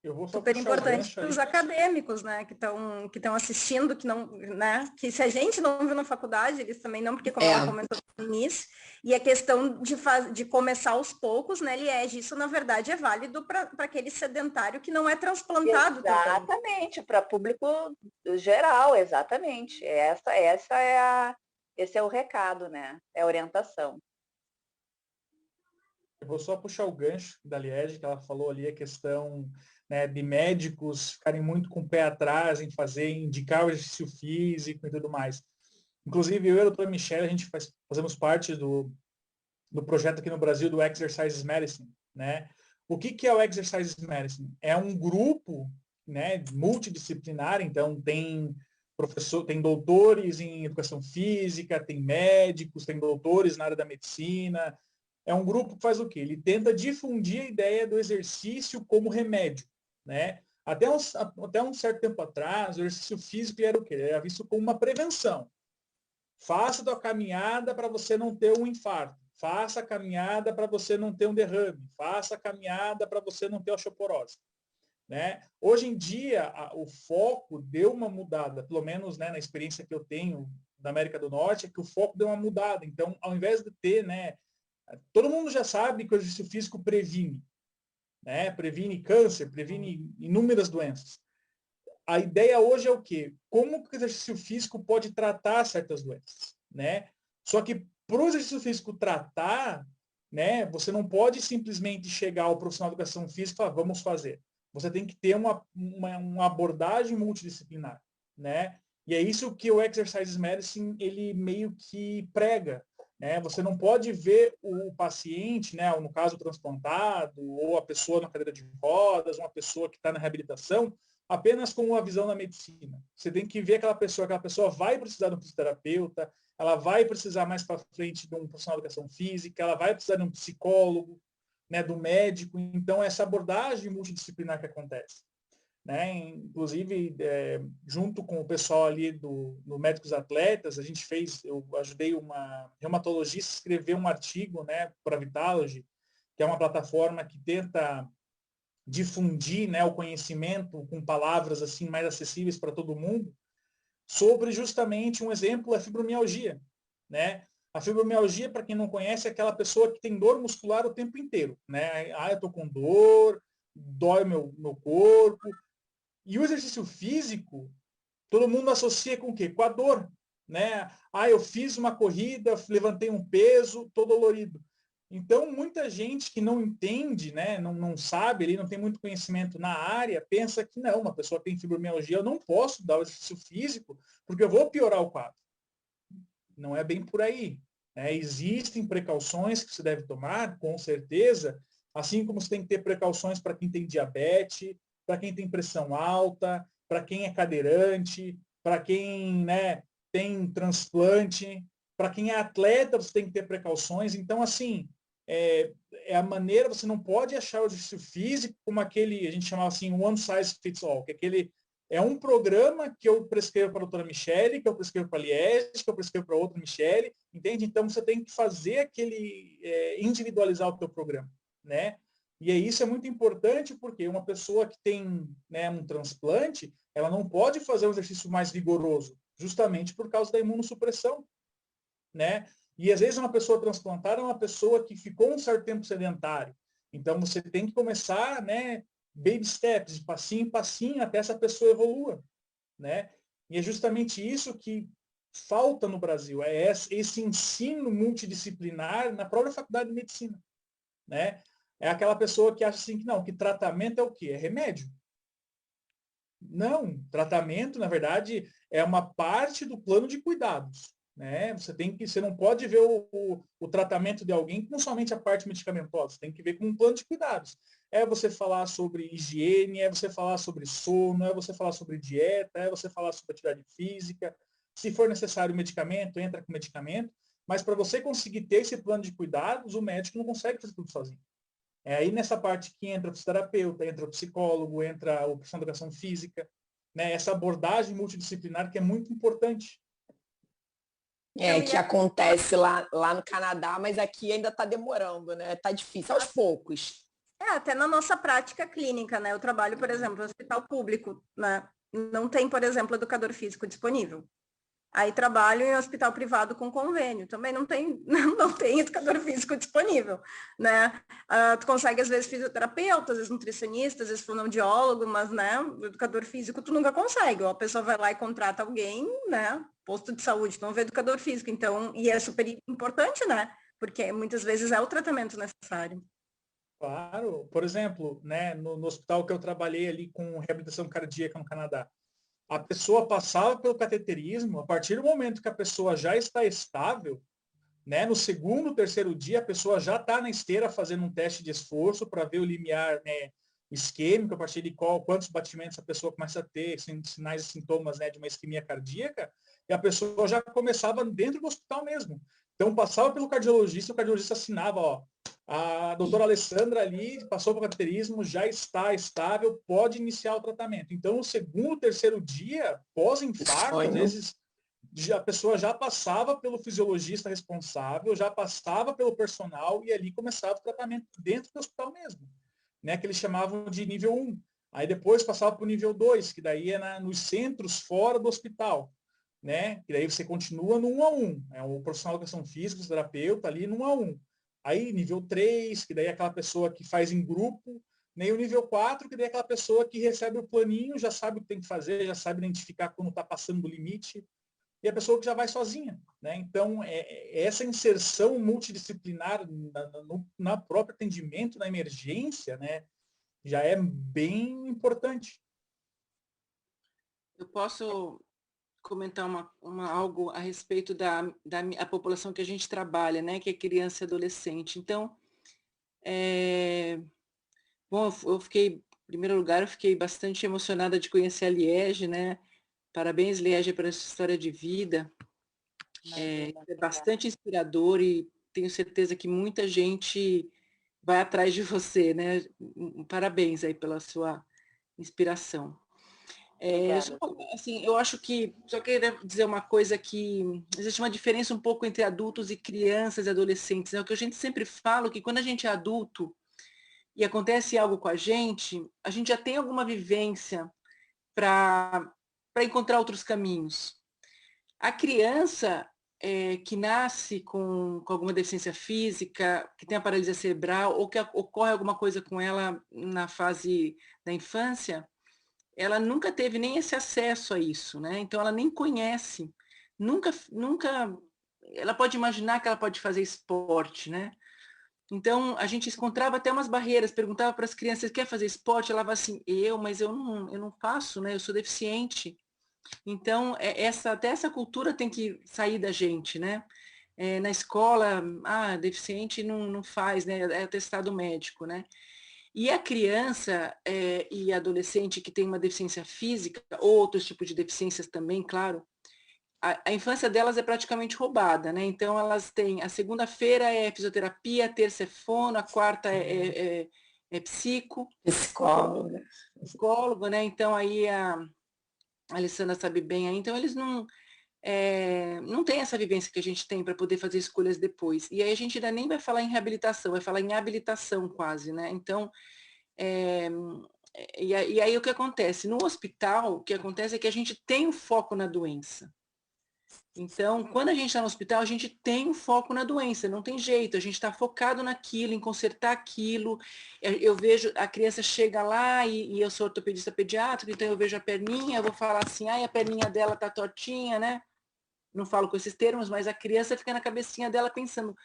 Eu vou só Super puxar o importante gancho para aí. os acadêmicos, né, que estão assistindo, que não, né, que se a gente não viu na faculdade, eles também não, porque como ela comentou no início, e a questão de começar aos poucos, né, Liege, isso na verdade é válido para aquele sedentário que não é transplantado. Exatamente, para público geral, exatamente. Esse é o recado, né, é a orientação. Eu vou só puxar o gancho da Liege, que ela falou ali a questão, né, de médicos ficarem muito com o pé atrás em indicar o exercício físico e tudo mais. Inclusive, eu e a doutora Michelle, a gente fazemos parte do projeto aqui no Brasil do Exercise Medicine, né? O que é o Exercise Medicine? É um grupo, né, multidisciplinar, então tem doutores em educação física, tem médicos, tem doutores na área da medicina. É um grupo que faz o quê? Ele tenta difundir a ideia do exercício como remédio, né? Até um certo tempo atrás, o exercício físico era o quê? Ele era visto como uma prevenção. Faça a tua caminhada para você não ter um infarto. Faça a caminhada para você não ter um derrame. Faça a caminhada para você não ter osteoporose. Né? Hoje em dia, o foco deu uma mudada, pelo menos, né, na experiência que eu tenho da América do Norte, é que o foco deu uma mudada. Então, ao invés de ter, né, todo mundo já sabe que o exercício físico previne, né? Previne câncer, previne inúmeras doenças. A ideia hoje é o quê? Como que o exercício físico pode tratar certas doenças, né? Só que para o exercício físico tratar, né, você não pode simplesmente chegar ao profissional de educação física e falar, vamos fazer. Você tem que ter uma abordagem multidisciplinar, né? E é isso que o Exercise Medicine, ele meio que prega, né? Você não pode ver o paciente, né, ou no caso o transplantado, ou a pessoa na cadeira de rodas, uma pessoa que está na reabilitação, apenas com uma visão da medicina. Você tem que ver aquela pessoa vai precisar de um fisioterapeuta, ela vai precisar mais para frente de um profissional de educação física, ela vai precisar de um psicólogo, né, do médico. Então, essa abordagem multidisciplinar que acontece. Né? Inclusive, junto com o pessoal ali do Médicos Atletas, eu ajudei uma reumatologista a escrever um artigo, né, para a Vitalogy, que é uma plataforma que tenta difundir, né, o conhecimento com palavras assim mais acessíveis para todo mundo, sobre justamente um exemplo, a fibromialgia, né? A fibromialgia, para quem não conhece, é aquela pessoa que tem dor muscular o tempo inteiro, né? Ah, eu estou com dor, dói meu corpo. E o exercício físico, todo mundo associa com o quê? Com a dor, né? Ah, eu fiz uma corrida, levantei um peso, estou dolorido. Então, muita gente que não entende, né, não sabe, ele não tem muito conhecimento na área, pensa que não, uma pessoa que tem fibromialgia, eu não posso dar o exercício físico, porque eu vou piorar o quadro. Não é bem por aí. Né? Existem precauções que você deve tomar, com certeza, assim como você tem que ter precauções para quem tem diabetes, para quem tem pressão alta, para quem é cadeirante, para quem, né, tem transplante, para quem é atleta, você tem que ter precauções. Então, assim, é a maneira, você não pode achar o exercício físico como aquele, a gente chamava assim, one size fits all, que é um programa que eu prescrevo para a doutora Michelle, que eu prescrevo para a Liege, que eu prescrevo para outra Michelle, entende? Então, você tem que fazer individualizar o teu programa, né? E isso é muito importante porque uma pessoa que tem, né, um transplante, ela não pode fazer um exercício mais rigoroso, justamente por causa da imunossupressão, né? E às vezes uma pessoa transplantada é uma pessoa que ficou um certo tempo sedentário. Então você tem que começar, né, baby steps, de passinho em passinho, até essa pessoa evolua, né? E é justamente isso que falta no Brasil, é esse ensino multidisciplinar na própria faculdade de medicina, né? É aquela pessoa que acha assim que não, que tratamento é o quê? É remédio. Não, tratamento, na verdade, é uma parte do plano de cuidados. Né? Você não pode ver o tratamento de alguém com somente a parte medicamentosa, você tem que ver com um plano de cuidados. É você falar sobre higiene, é você falar sobre sono, é você falar sobre dieta, é você falar sobre atividade física. Se for necessário medicamento, entra com medicamento, mas para você conseguir ter esse plano de cuidados, o médico não consegue fazer tudo sozinho. É aí nessa parte que entra o fisioterapeuta, entra o psicólogo, entra o profissional de educação física, né? Essa abordagem multidisciplinar que é muito importante. Que acontece lá no Canadá, mas aqui ainda está demorando, né? Está difícil, aos poucos. Até na nossa prática clínica, né? Eu trabalho, por exemplo, no hospital público, né? Não tem, por exemplo, educador físico disponível. Aí trabalho em hospital privado com convênio, também não tem educador físico disponível, né? Tu consegue, às vezes, fisioterapeuta, às vezes nutricionista, às vezes fonoaudiólogo, mas, né, o educador físico tu nunca consegue, ou a pessoa vai lá e contrata alguém, né, posto de saúde, não vê educador físico, então, e é super importante, né, porque muitas vezes é o tratamento necessário. Claro, por exemplo, né, no hospital que eu trabalhei ali com reabilitação cardíaca no Canadá, a pessoa passava pelo cateterismo, a partir do momento que a pessoa já está estável, né, no segundo, terceiro dia, a pessoa já está na esteira fazendo um teste de esforço para ver o limiar, né, isquêmico, a partir de quantos batimentos a pessoa começa a ter, sinais e sintomas, né, de uma isquemia cardíaca, e a pessoa já começava dentro do hospital mesmo. Então, passava pelo cardiologista, o cardiologista assinava, ó, a doutora Alessandra ali passou para o cateterismo, já está estável, pode iniciar o tratamento. Então, no segundo, terceiro dia, pós-infarto, às vezes a pessoa já passava pelo fisiologista responsável, já passava pelo personal e ali começava o tratamento dentro do hospital mesmo, né, que eles chamavam de nível 1. Aí depois passava para o nível 2, que daí é nos centros fora do hospital, né, que daí você continua no 1 a 1, é o profissional de educação física, o terapeuta ali no 1 a 1. Aí nível 3, que daí é aquela pessoa que faz em grupo, né, e o nível 4, que daí é aquela pessoa que recebe o planinho, já sabe o que tem que fazer, já sabe identificar quando está passando do limite, e a pessoa que já vai sozinha, né? Então, essa inserção multidisciplinar na próprio atendimento, na emergência, né, já é bem importante. Eu posso comentar algo a respeito da a população que a gente trabalha, né, que é criança e adolescente. Então, bom, eu fiquei, em primeiro lugar, eu fiquei bastante emocionada de conhecer a Liege, né? Parabéns, Liege, por essa história de vida. É bastante inspirador e tenho certeza que muita gente vai atrás de você, né? Parabéns aí pela sua inspiração. Assim, eu acho que, só queria dizer uma coisa, que existe uma diferença um pouco entre adultos e crianças e adolescentes, né? O que a gente sempre fala, que quando a gente é adulto e acontece algo com a gente já tem alguma vivência para encontrar outros caminhos. A criança que nasce com alguma deficiência física, que tem a paralisia cerebral, ou que ocorre alguma coisa com ela na fase da infância, ela nunca teve nem esse acesso a isso, né? Então ela nem conhece, nunca, ela pode imaginar que ela pode fazer esporte, né? Então a gente encontrava até umas barreiras, perguntava para as crianças: quer fazer esporte? Ela falava assim: mas eu não faço, né? Eu sou deficiente. Então até essa cultura tem que sair da gente, né? Na escola, deficiente não faz, né? É atestado médico, né? E a criança e adolescente que tem uma deficiência física, ou outros tipos de deficiências também, claro, a infância delas é praticamente roubada, né? Então elas têm, a segunda-feira é fisioterapia, a terça é fono, a quarta é psicólogo, né? Então aí a Alessandra sabe bem aí, então eles não tem essa vivência que a gente tem para poder fazer escolhas depois. E aí a gente ainda nem vai falar em reabilitação, vai falar em habilitação quase, né? Então, e aí o que acontece? No hospital, o que acontece é que a gente tem um foco na doença. Então, quando a gente está no hospital, a gente tem um foco na doença, não tem jeito, a gente está focado naquilo, em consertar aquilo. Eu vejo, a criança chega lá e eu sou ortopedista pediátrico, então eu vejo a perninha, eu vou falar assim, a perninha dela tá tortinha, né? Não falo com esses termos, mas a criança fica na cabecinha dela pensando,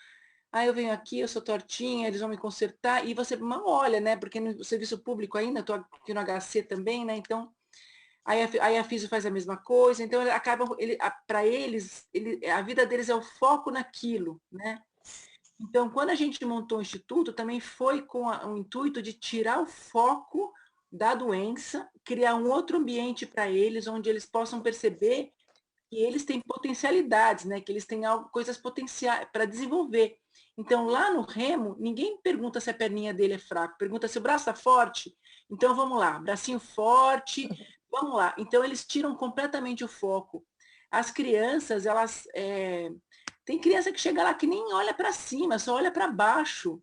eu venho aqui, eu sou tortinha, eles vão me consertar, e você mal olha, né? Porque no serviço público ainda, estou aqui no HC também, né? Então, aí a Fisio faz a mesma coisa, então acaba, para eles, a vida deles é o foco naquilo, né? Então, quando a gente montou o Instituto, também foi com o intuito de tirar o foco da doença, criar um outro ambiente para eles, onde eles possam perceber que eles têm potencialidades, né? Que eles têm coisas potenciais para desenvolver. Então, lá no remo, ninguém pergunta se a perninha dele é fraca, pergunta se o braço está forte. Então, vamos lá, bracinho forte, vamos lá. Então, eles tiram completamente o foco. As crianças, elas... tem criança que chega lá que nem olha para cima, só olha para baixo.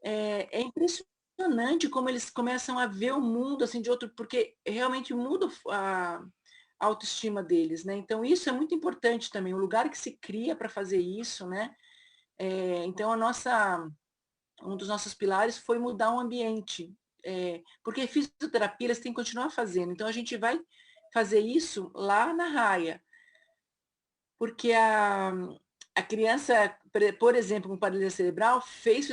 É impressionante como eles começam a ver o mundo assim de outro, porque realmente muda a autoestima deles, né? Então isso é muito importante também, o lugar que se cria para fazer isso, né? Então um dos nossos pilares foi mudar o ambiente, porque fisioterapia eles têm que continuar fazendo, então a gente vai fazer isso lá na raia, porque a criança por exemplo, com paralisia cerebral, fez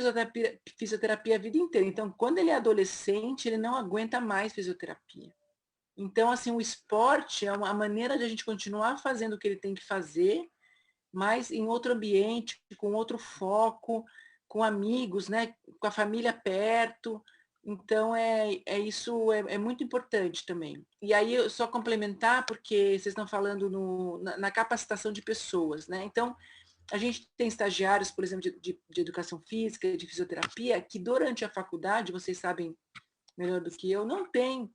fisioterapia a vida inteira. Então, quando ele é adolescente, ele não aguenta mais fisioterapia. Então, assim, o esporte é uma maneira de a gente continuar fazendo o que ele tem que fazer, mas em outro ambiente, com outro foco, com amigos, né? Com a família perto. Então, isso é muito importante também. E aí, eu só complementar, porque vocês estão falando na capacitação de pessoas, né? Então, a gente tem estagiários, por exemplo, de educação física, de fisioterapia, que durante a faculdade, vocês sabem melhor do que eu, não tem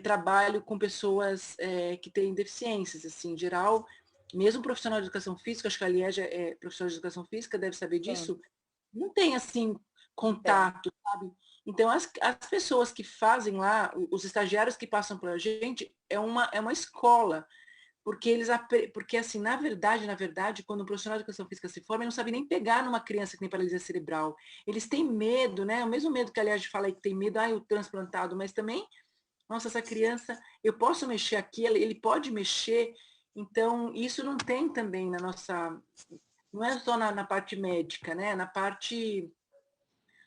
trabalho com pessoas que têm deficiências, assim, em geral, mesmo profissional de educação física, acho que a Liege é profissional de educação física, deve saber disso, não tem, assim, contato, sabe? Então, as pessoas que fazem lá, os estagiários que passam pela gente, é uma escola, porque assim, na verdade, quando um profissional de educação física se forma, ele não sabe nem pegar numa criança que tem paralisia cerebral. Eles têm medo, né? O mesmo medo que, aliás, fala aí que tem medo, o transplantado, mas também, nossa, essa criança, eu posso mexer aqui, ele pode mexer. Então, isso não tem também na nossa, não é só na parte médica, né? Na parte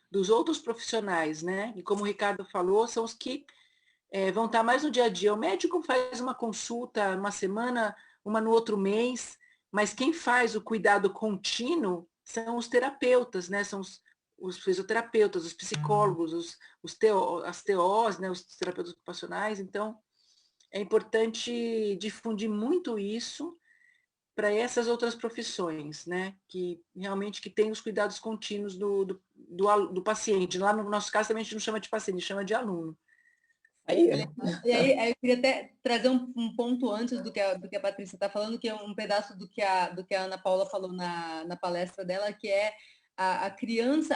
dos outros profissionais, né? E como o Ricardo falou, são os que vão estar mais no dia a dia. O médico faz uma consulta uma semana, uma no outro mês, mas quem faz o cuidado contínuo são os terapeutas, né? São os fisioterapeutas, os psicólogos, as TOs, né? Os terapeutas ocupacionais. Então, é importante difundir muito isso para essas outras profissões, né? Que realmente que tem os cuidados contínuos do paciente. Lá no nosso caso também a gente não chama de paciente, a gente chama de aluno. Aí. E aí eu queria até trazer um ponto antes do que a Patrícia está falando, que é um pedaço do que a Ana Paula falou na palestra dela, que é a criança,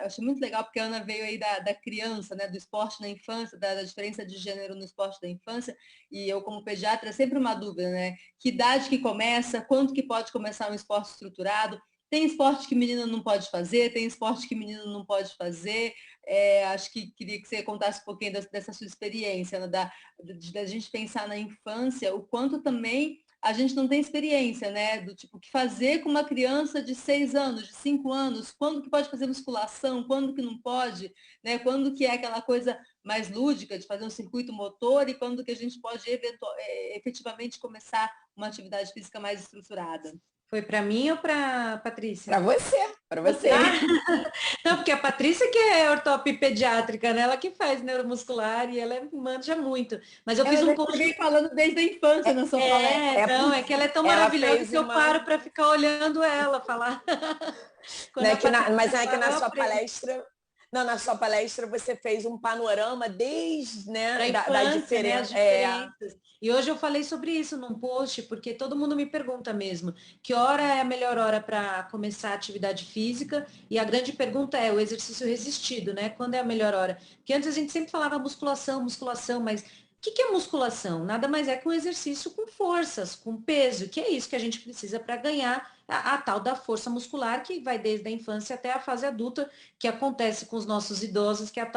eu achei muito legal, porque a Ana veio aí da criança, né, do esporte na infância, da diferença de gênero no esporte da infância, e eu, como pediatra, é sempre uma dúvida, né? Que idade que começa, quanto que pode começar um esporte estruturado? Tem esporte que menino não pode fazer, tem esporte que menino não pode fazer. Acho que queria que você contasse um pouquinho dessa sua experiência, né, da gente pensar na infância, o quanto também a gente não tem experiência, né? Do tipo, o que fazer com uma criança de 6 anos, de 5 anos, quando que pode fazer musculação, quando que não pode, né? Quando que é aquela coisa mais lúdica de fazer um circuito motor e quando que a gente pode efetivamente começar uma atividade física mais estruturada. Foi para mim ou para Patrícia? Para você, para você. Não, porque a Patrícia que é ortope pediátrica, né? Ela que faz neuromuscular e ela manja muito. Mas eu fiz um post falando desde a infância na sua palestra. Não, é que ela é tão maravilhosa que eu paro para ficar olhando ela falar. Mas é que na sua palestra, na sua palestra você fez um panorama desde, né, da diferença. Né, e hoje eu falei sobre isso num post, porque todo mundo me pergunta mesmo, que hora é a melhor hora para começar a atividade física? E a grande pergunta é o exercício resistido, né? Quando é a melhor hora? Porque antes a gente sempre falava musculação, mas o que é musculação? Nada mais é que um exercício com forças, com peso, que é isso que a gente precisa para ganhar a tal da força muscular, que vai desde a infância até a fase adulta, que acontece com os nossos idosos, que é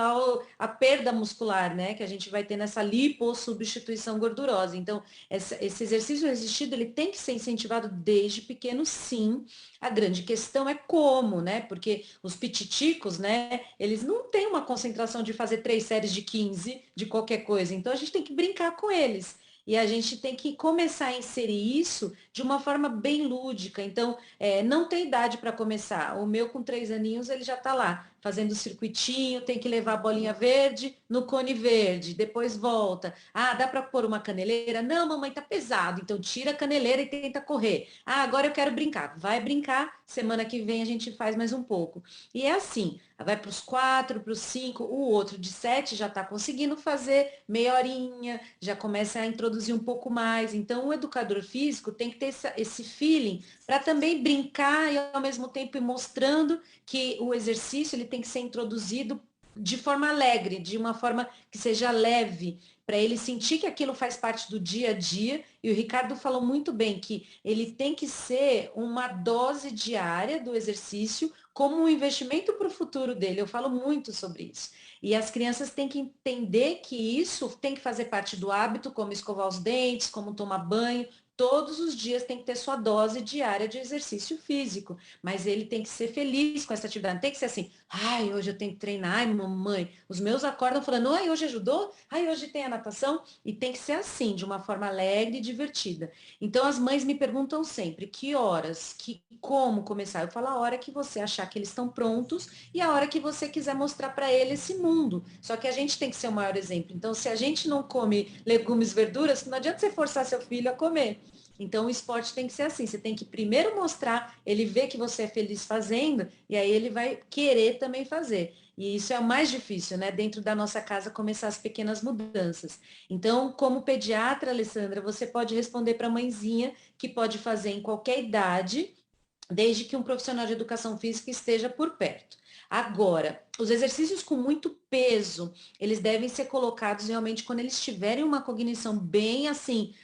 a perda muscular, né? Que a gente vai ter nessa lipossubstituição gordurosa. Então, esse exercício resistido, ele tem que ser incentivado desde pequeno, sim. A grande questão é como, né? Porque os pititicos, né? Eles não têm uma concentração de fazer 3 séries de 15 de qualquer coisa. Então, a gente tem que brincar com eles. E a gente tem que começar a inserir isso de uma forma bem lúdica. Então, não tem idade para começar. O meu, com 3 aninhos, ele já está lá, fazendo o circuitinho, tem que levar a bolinha verde no cone verde, depois volta. Ah, dá para pôr uma caneleira? Não, mamãe, tá pesado. Então, tira a caneleira e tenta correr. Ah, agora eu quero brincar. Vai brincar, semana que vem a gente faz mais um pouco. E é assim, vai para os 4, para os 5, o outro de 7 já está conseguindo fazer meia horinha, já começa a introduzir um pouco mais. Então, o educador físico tem que ter esse feeling para também brincar e, ao mesmo tempo, ir mostrando que o exercício ele tem que ser introduzido de forma alegre, de uma forma que seja leve, para ele sentir que aquilo faz parte do dia a dia. E o Ricardo falou muito bem que ele tem que ser uma dose diária do exercício como um investimento para o futuro dele. Eu falo muito sobre isso. E as crianças têm que entender que isso tem que fazer parte do hábito, como escovar os dentes, como tomar banho, todos os dias tem que ter sua dose diária de exercício físico, mas ele tem que ser feliz com essa atividade, não tem que ser assim, ai, hoje eu tenho que treinar, ai, mamãe, os meus acordam falando, ai, hoje ajudou, ai, hoje tem a natação, e tem que ser assim, de uma forma alegre e divertida. Então, as mães me perguntam sempre, que horas, como começar? Eu falo a hora que você achar que eles estão prontos e a hora que você quiser mostrar para ele esse mundo. Só que a gente tem que ser o maior exemplo. Então, se a gente não come legumes, verduras, não adianta você forçar seu filho a comer. Então, o esporte tem que ser assim. Você tem que primeiro mostrar, ele vê que você é feliz fazendo, e aí ele vai querer também fazer. E isso é o mais difícil, né? Dentro da nossa casa, começar as pequenas mudanças. Então, como pediatra, Alessandra, você pode responder para a mãezinha que pode fazer em qualquer idade, desde que um profissional de educação física esteja por perto. Agora, os exercícios com muito peso, eles devem ser colocados realmente quando eles tiverem uma cognição bem assim,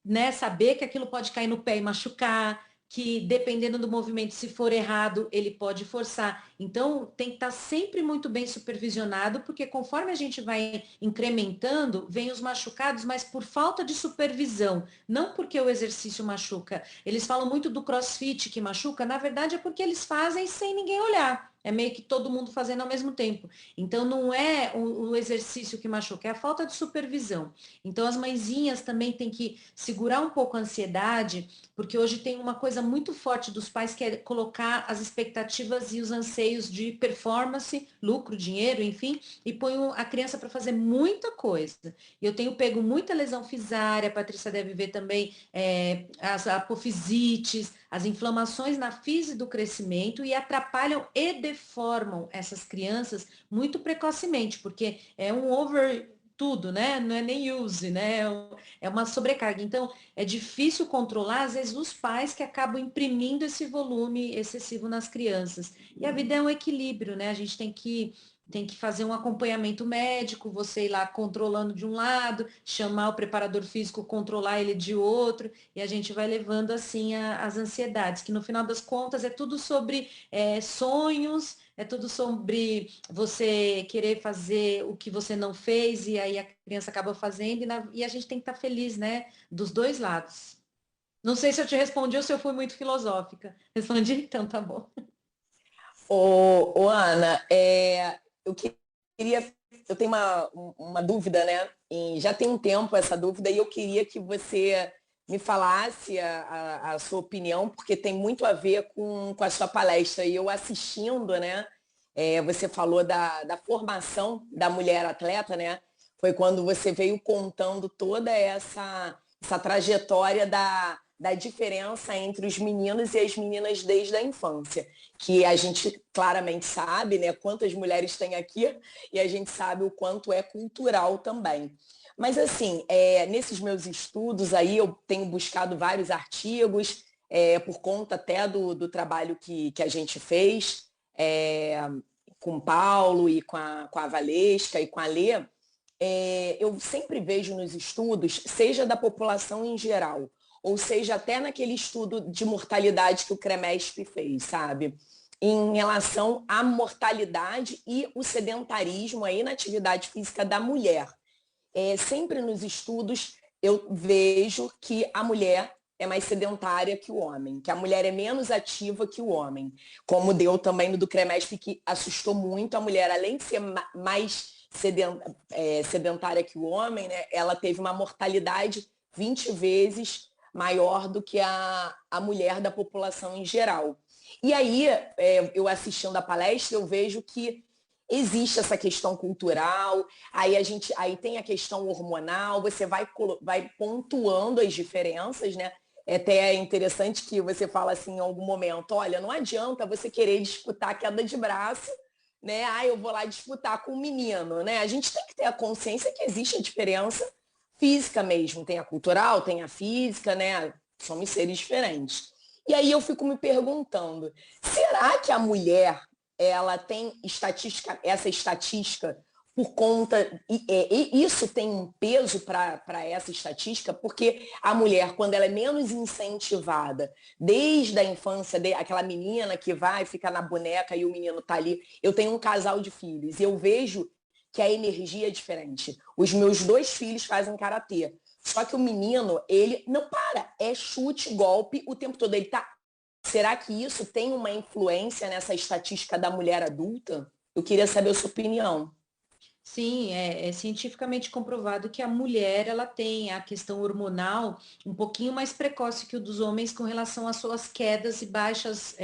né, saber que aquilo pode cair no pé e machucar, que dependendo do movimento, se for errado, ele pode forçar. Então, tem que estar sempre muito bem supervisionado, porque conforme a gente vai incrementando, vem os machucados, mas por falta de supervisão, não porque o exercício machuca. Eles falam muito do CrossFit que machuca, na verdade é porque eles fazem sem ninguém olhar. É meio que todo mundo fazendo ao mesmo tempo. Então, não é o exercício que machuca, é a falta de supervisão. Então, as mãezinhas também têm que segurar um pouco a ansiedade, porque hoje tem uma coisa muito forte dos pais que é colocar as expectativas e os anseios de performance, lucro, dinheiro, enfim, e põe a criança para fazer muita coisa. Eu tenho pego muita lesão fisária, a Patrícia deve ver também, as apofisites, as inflamações na fise do crescimento e atrapalham e deformam essas crianças muito precocemente, porque é um over tudo, né? Não é nem use, né? É uma sobrecarga. Então, é difícil controlar, às vezes, os pais que acabam imprimindo esse volume excessivo nas crianças. E a vida é um equilíbrio, né? A gente tem que fazer um acompanhamento médico, você ir lá controlando de um lado, chamar o preparador físico, controlar ele de outro, e a gente vai levando assim as ansiedades, que no final das contas é tudo sobre sonhos, é tudo sobre você querer fazer o que você não fez, e aí a criança acaba fazendo, e a gente tem que estar feliz, né? Dos dois lados. Não sei se eu te respondi ou se eu fui muito filosófica. Respondi, então tá bom. Ana, eu queria, eu tenho uma dúvida, né? E já tem um tempo essa dúvida e eu queria que você me falasse a sua opinião, porque tem muito a ver com a sua palestra. E eu assistindo, né? Você falou da formação da mulher atleta, né? Foi quando você veio contando toda essa trajetória da diferença entre os meninos e as meninas desde a infância, que a gente claramente sabe, né, quantas mulheres tem aqui, e a gente sabe o quanto é cultural também. Mas assim, nesses meus estudos aí, eu tenho buscado vários artigos, por conta até do trabalho que a gente fez, com o Paulo e com a Valesca e com a Lê, eu sempre vejo nos estudos, seja da população em geral, ou seja, até naquele estudo de mortalidade que o CREMESP fez, sabe? Em relação à mortalidade e o sedentarismo, a inatividade física da mulher. Sempre nos estudos eu vejo que a mulher é mais sedentária que o homem, que a mulher é menos ativa que o homem. Como deu também no do CREMESP, que assustou muito a mulher, além de ser mais sedentária que o homem, né, ela teve uma mortalidade 20 vezes maior do que a mulher da população em geral. E aí, eu assistindo a palestra, eu vejo que existe essa questão cultural, aí tem a questão hormonal, você vai pontuando as diferenças, né? Até é interessante que você fala assim em algum momento, olha, não adianta você querer disputar queda de braço, né? Eu vou lá disputar com um menino, né? A gente tem que ter a consciência que existe a diferença física mesmo, tem a cultural, tem a física, né? Somos seres diferentes. E aí eu fico me perguntando, será que a mulher, ela tem essa estatística por conta, e isso tem um peso para essa estatística, porque a mulher, quando ela é menos incentivada, desde a infância, aquela menina que vai ficar na boneca e o menino tá ali, eu tenho um casal de filhos, e eu vejo que a energia é diferente. Os meus 2 filhos fazem karatê. Só que o menino, ele não para, é chute, golpe o tempo todo. Ele tá. Será que isso tem uma influência nessa estatística da mulher adulta? Eu queria saber a sua opinião. Sim, é cientificamente comprovado que a mulher ela tem a questão hormonal um pouquinho mais precoce que o dos homens com relação às suas quedas e baixas,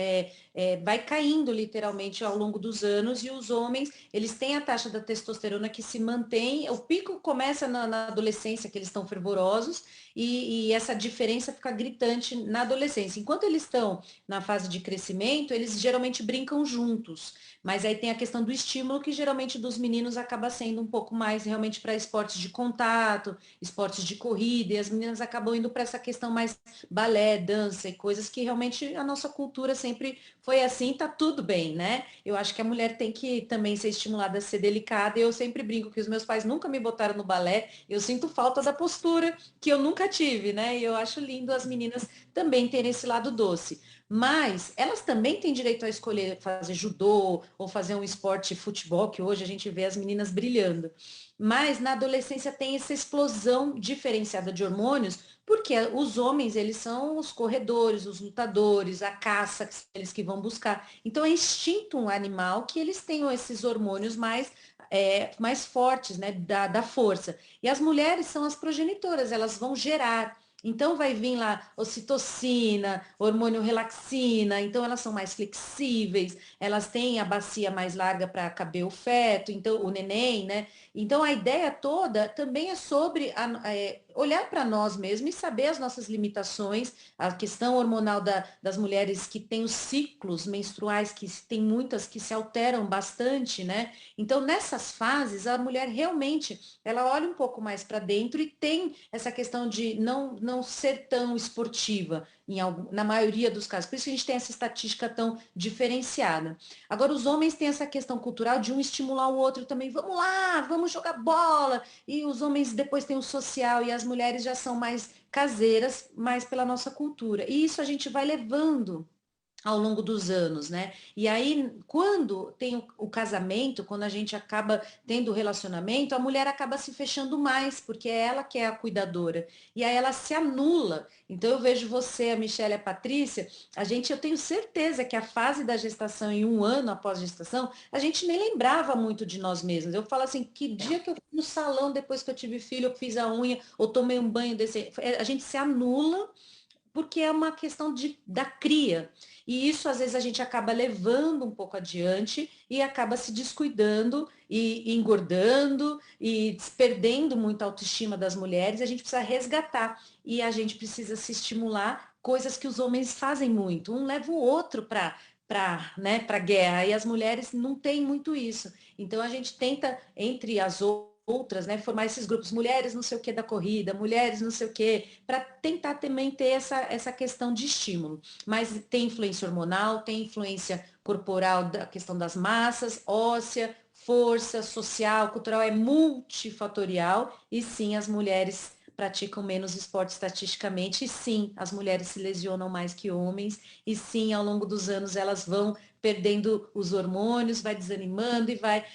vai caindo literalmente ao longo dos anos, e os homens eles têm a taxa da testosterona que se mantém, o pico começa na adolescência, que eles estão fervorosos, e essa diferença fica gritante na adolescência. Enquanto eles estão na fase de crescimento, eles geralmente brincam juntos. Mas aí tem a questão do estímulo, que geralmente dos meninos acaba sendo um pouco mais realmente para esportes de contato, esportes de corrida, e as meninas acabam indo para essa questão mais balé, dança e coisas que realmente a nossa cultura sempre foi assim, tá tudo bem, né? Eu acho que a mulher tem que também ser estimulada a ser delicada, e eu sempre brinco que os meus pais nunca me botaram no balé, eu sinto falta da postura que eu nunca tive, né? E eu acho lindo as meninas também terem esse lado doce. Mas elas também têm direito a escolher fazer judô ou fazer um esporte futebol, que hoje a gente vê as meninas brilhando. Mas na adolescência tem essa explosão diferenciada de hormônios, porque os homens, eles são os corredores, os lutadores, a caça, eles que vão buscar. Então é instinto animal que eles tenham esses hormônios mais fortes, né, da força. E as mulheres são as progenitoras, elas vão gerar. Então vai vir lá ocitocina, hormônio relaxina, então elas são mais flexíveis, elas têm a bacia mais larga para caber o feto, então o neném, né? Então a ideia toda também é sobre olhar para nós mesmos e saber as nossas limitações, a questão hormonal das mulheres que têm os ciclos menstruais, que tem muitas que se alteram bastante, né? Então nessas fases a mulher realmente ela olha um pouco mais para dentro e tem essa questão de não ser tão esportiva na maioria dos casos. Por isso que a gente tem essa estatística tão diferenciada. Agora, os homens têm essa questão cultural de um estimular o outro também. Vamos lá, vamos jogar bola. E os homens depois têm o social, e as mulheres já são mais caseiras, mais pela nossa cultura. E isso a gente vai levando ao longo dos anos, né? E aí, quando tem o casamento, quando a gente acaba tendo o relacionamento, a mulher acaba se fechando mais, porque é ela que é a cuidadora. E aí ela se anula. Então eu vejo você, a Michelle e a Patrícia, eu tenho certeza que a fase da gestação e um ano após a gestação, a gente nem lembrava muito de nós mesmos. Eu falo assim, que dia que eu fui no salão depois que eu tive filho, eu fiz a unha, ou tomei um banho desse. A gente se anula porque é uma questão da cria. E isso, às vezes, a gente acaba levando um pouco adiante e acaba se descuidando e engordando e perdendo muito a autoestima das mulheres. A gente precisa resgatar e a gente precisa se estimular, coisas que os homens fazem muito. Um leva o outro para guerra, e as mulheres não têm muito isso. Então, a gente tenta, entre as outras, né, formar esses grupos, mulheres não sei o que da corrida, mulheres não sei o que, para tentar também ter essa questão de estímulo. Mas tem influência hormonal, tem influência corporal, da questão das massas, óssea, força, social, cultural, é multifatorial, e sim, as mulheres praticam menos esporte estatisticamente, e sim, as mulheres se lesionam mais que homens, e sim, ao longo dos anos elas vão perdendo os hormônios, vai desanimando e vai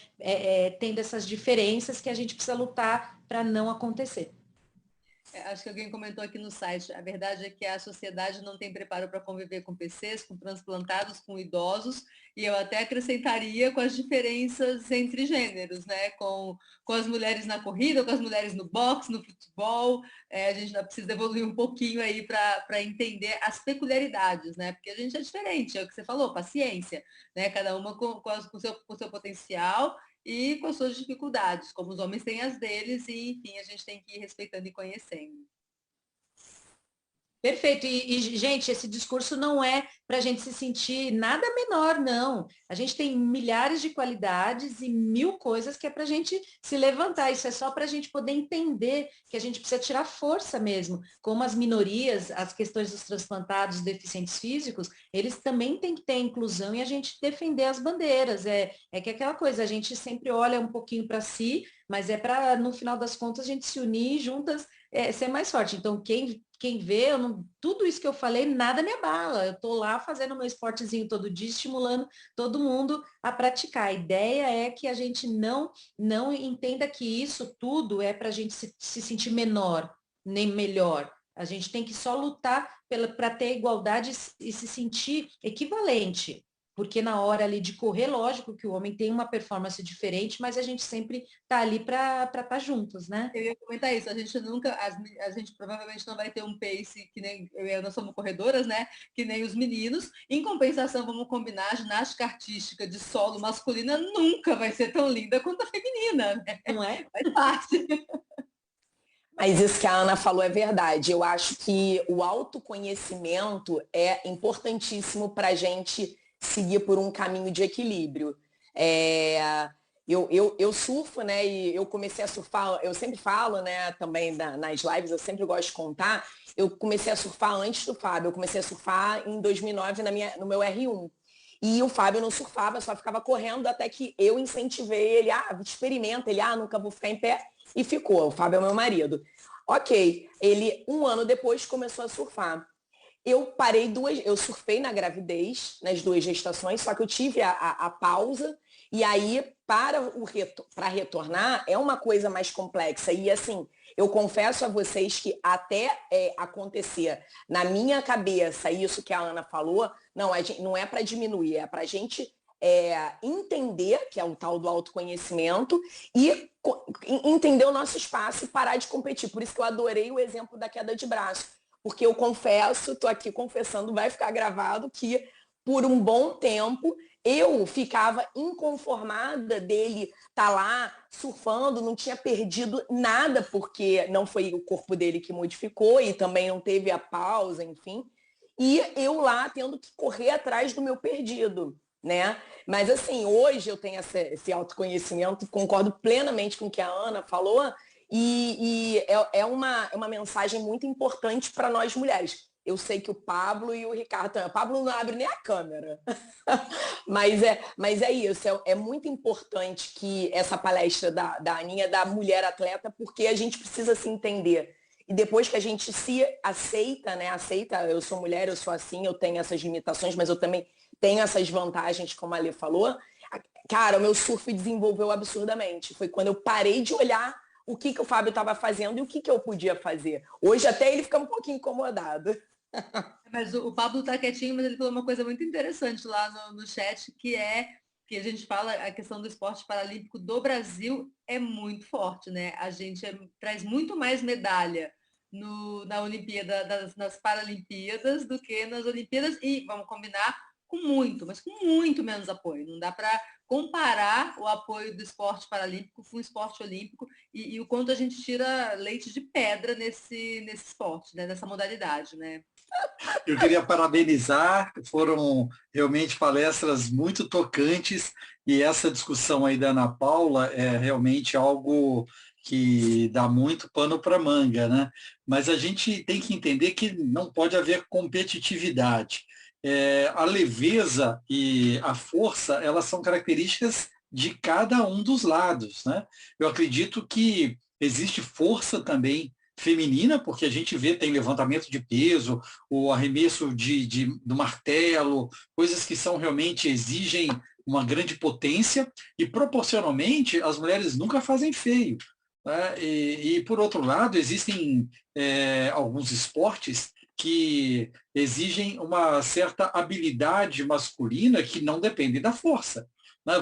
tendo essas diferenças que a gente precisa lutar para não acontecer. Acho que alguém comentou aqui no site, a verdade é que a sociedade não tem preparo para conviver com PCs, com transplantados, com idosos, e eu até acrescentaria com as diferenças entre gêneros, né? Com as mulheres na corrida, com as mulheres no boxe, no futebol, a gente ainda precisa evoluir um pouquinho aí para entender as peculiaridades, né? Porque a gente é diferente, é o que você falou, paciência, né? Cada uma com o seu potencial e com as suas dificuldades, como os homens têm as deles, e enfim, a gente tem que ir respeitando e conhecendo. Perfeito. Gente, esse discurso não é para a gente se sentir nada menor, não. A gente tem milhares de qualidades e mil coisas que é para a gente se levantar. Isso é só para a gente poder entender que a gente precisa tirar força mesmo. Como as minorias, as questões dos transplantados, dos deficientes físicos, eles também têm que ter inclusão e a gente defender as bandeiras. É que aquela coisa, a gente sempre olha um pouquinho para si, mas é para, no final das contas, a gente se unir juntas, ser mais forte. Então, quem vê, tudo isso que eu falei, nada me abala. Eu estou lá fazendo meu esportezinho todo dia, estimulando todo mundo a praticar. A ideia é que a gente não entenda que isso tudo é para a gente se sentir menor. nem melhor. A gente tem que só lutar para ter igualdade e se sentir equivalente. Porque na hora ali de correr, lógico que o homem tem uma performance diferente, mas a gente sempre está ali para estar juntos, né? Eu ia comentar isso, a gente nunca, a gente provavelmente não vai ter um pace que nem nós somos corredoras, né? Que nem os meninos. Em compensação, vamos combinar, a ginástica artística de solo masculina nunca vai ser tão linda quanto a feminina, né? Não é? Faz parte. Mas isso que a Ana falou é verdade. Eu acho que o autoconhecimento é importantíssimo para a gente seguir por um caminho de equilíbrio. Eu surfo, né? E eu comecei a surfar, eu sempre falo, né, também nas lives, eu sempre gosto de contar, eu comecei a surfar antes do Fábio, eu comecei a surfar em 2009 no meu R1. E o Fábio não surfava, só ficava correndo até que eu incentivei ele, experimenta, ele, nunca vou ficar em pé, e ficou. O Fábio é meu marido. Ok, ele, um ano depois, começou a surfar. Eu surfei na gravidez, nas 2 gestações, só que eu tive a pausa, e aí, para retornar, é uma coisa mais complexa. E assim, eu confesso a vocês que até acontecer na minha cabeça isso que a Ana falou, não é para diminuir, é para a gente entender, que é o tal do autoconhecimento, e entender o nosso espaço e parar de competir. Por isso que eu adorei o exemplo da queda de braço. Porque eu confesso, estou aqui confessando, vai ficar gravado, que por um bom tempo eu ficava inconformada dele estar lá surfando, não tinha perdido nada, porque não foi o corpo dele que modificou e também não teve a pausa, enfim. E eu lá tendo que correr atrás do meu perdido, né? Mas assim, hoje eu tenho esse autoconhecimento, concordo plenamente com o que a Ana falou, e é uma mensagem muito importante para nós mulheres. Eu sei que o Pablo e o Ricardo também. O Pablo não abre nem a câmera. mas é isso. É muito importante que essa palestra da Aninha, da mulher atleta, porque a gente precisa se entender. E depois que a gente se aceita, né? Aceita, eu sou mulher, eu sou assim, eu tenho essas limitações, mas eu também tenho essas vantagens, como a Lê falou. Cara, o meu surf desenvolveu absurdamente. Foi quando eu parei de olhar o que o Fábio estava fazendo e o que eu podia fazer. Hoje até ele fica um pouquinho incomodado. Mas o Pablo tá quietinho, mas ele falou uma coisa muito interessante lá no chat, que que a gente fala, a questão do esporte paralímpico do Brasil é muito forte, né? A gente traz muito mais medalha na Olimpíada, nas Paralimpíadas do que nas Olimpíadas, e vamos combinar, mas com muito menos apoio. Não dá para comparar o apoio do esporte paralímpico com o esporte olímpico e o quanto a gente tira leite de pedra nesse esporte, né? Nessa modalidade, né? Eu queria parabenizar, foram realmente palestras muito tocantes, e essa discussão aí da Ana Paula é realmente algo que dá muito pano para manga, né? Mas a gente tem que entender que não pode haver competitividade. A leveza e a força, elas são características de cada um dos lados, né? Eu acredito que existe força também feminina, porque a gente vê, tem levantamento de peso, o arremesso do martelo, coisas que realmente exigem uma grande potência, e proporcionalmente as mulheres nunca fazem feio, né? E por outro lado, existem alguns esportes que exigem uma certa habilidade masculina que não depende da força, né?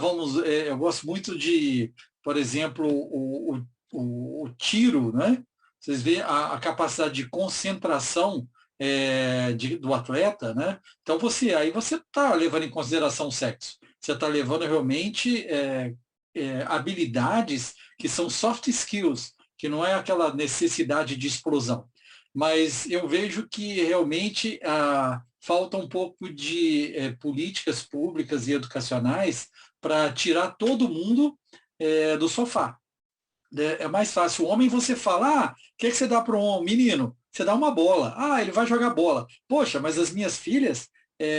Eu gosto muito de, por exemplo, o tiro, né? Vocês veem a capacidade de concentração do atleta, né? Então aí você está levando em consideração o sexo. Você está levando realmente habilidades que são soft skills, que não é aquela necessidade de explosão. Mas eu vejo que realmente falta um pouco de políticas públicas e educacionais para tirar todo mundo do sofá. É mais fácil. O homem, você fala, o que você dá para um menino? Você dá uma bola. Ele vai jogar bola. Poxa, mas as minhas filhas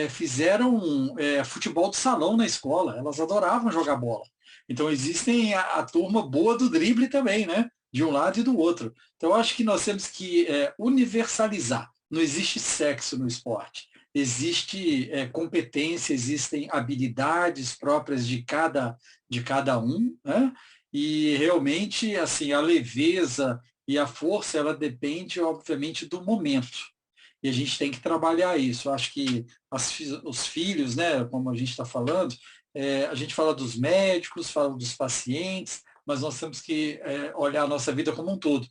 fizeram futebol de salão na escola. Elas adoravam jogar bola. Então, existem a turma boa do drible também, né? De um lado e do outro. Então, eu acho que nós temos que universalizar. Não existe sexo no esporte. Existe competência, existem habilidades próprias de cada um, né? E realmente, assim, a leveza E a força, ela depende, obviamente, do momento. E a gente tem que trabalhar isso. Eu acho que os filhos, né, como a gente está falando, a gente fala dos médicos, fala dos pacientes, mas nós temos que olhar a nossa vida como um todo.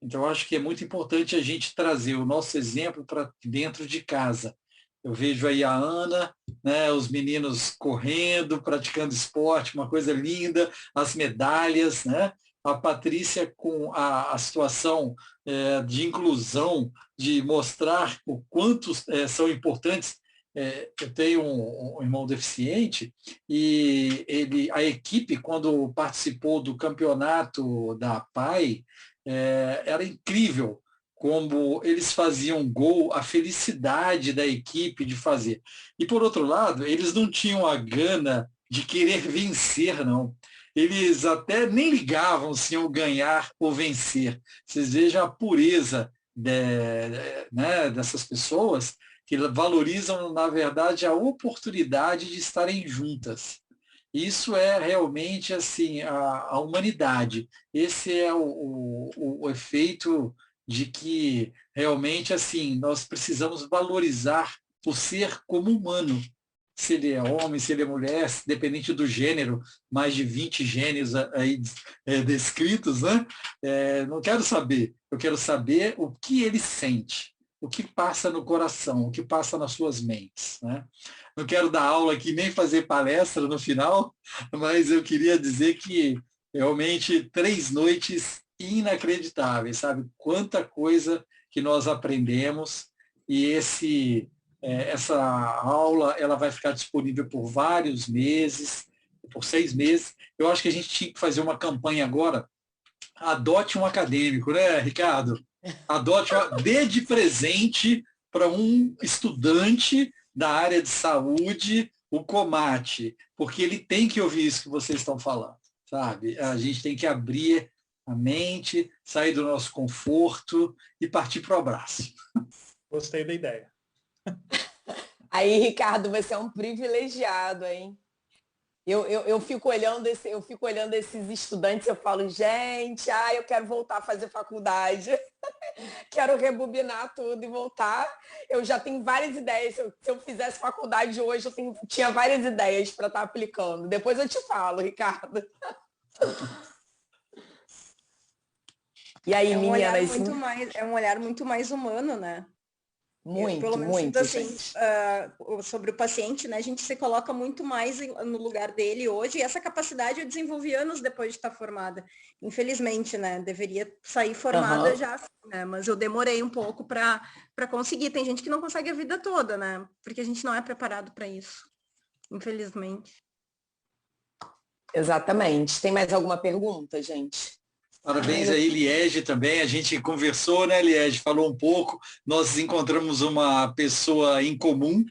Então, eu acho que é muito importante a gente trazer o nosso exemplo para dentro de casa. Eu vejo aí a Ana, né, os meninos correndo, praticando esporte, uma coisa linda, as medalhas, né? A Patrícia com a situação de inclusão, de mostrar o quanto são importantes. Eu tenho um irmão deficiente e a equipe, quando participou do campeonato da PAI, era incrível como eles faziam gol, a felicidade da equipe de fazer. E, por outro lado, eles não tinham a gana de querer vencer, não. Eles até nem ligavam se iam ganhar ou vencer. Vocês vejam a pureza né, dessas pessoas que valorizam, na verdade, a oportunidade de estarem juntas. Isso é realmente assim a humanidade. Esse é o efeito de que realmente assim nós precisamos valorizar o ser como humano. Se ele é homem, se ele é mulher, dependente do gênero, mais de 20 gêneros aí descritos, né? Não quero saber, eu quero saber o que ele sente, o que passa no coração, o que passa nas suas mentes, né? Não quero dar aula aqui, nem fazer palestra no final, mas eu queria dizer que realmente 3 noites inacreditáveis, sabe? Quanta coisa que nós aprendemos e essa aula ela vai ficar disponível por vários meses, por 6 meses. Eu acho que a gente tinha que fazer uma campanha agora. Adote um acadêmico, né, Ricardo? Dê de presente para um estudante da área de saúde o Comate, porque ele tem que ouvir isso que vocês estão falando, sabe? A gente tem que abrir a mente, sair do nosso conforto e partir para o abraço. Gostei da ideia. Aí, Ricardo, você é um privilegiado, hein? Eu fico olhando esses estudantes, eu falo, gente, eu quero voltar a fazer faculdade, quero rebobinar tudo e voltar. Eu já tenho várias ideias. Se eu fizesse faculdade hoje, tinha várias ideias para estar aplicando. Depois eu te falo, Ricardo. E aí, é um olhar meninas? é um olhar muito mais humano, né? Muito, pelo menos muito, assim, sobre o paciente, né? A gente se coloca muito mais no lugar dele hoje, e essa capacidade eu desenvolvi anos depois de estar formada. Infelizmente, né? Deveria sair formada já, né? Mas eu demorei um pouco para conseguir. Tem gente que não consegue a vida toda, né? Porque a gente não é preparado para isso, infelizmente. Exatamente. Tem mais alguma pergunta, gente? Parabéns aí, Liege, também. A gente conversou, né, Liege? Falou um pouco. Nós encontramos uma pessoa em comum,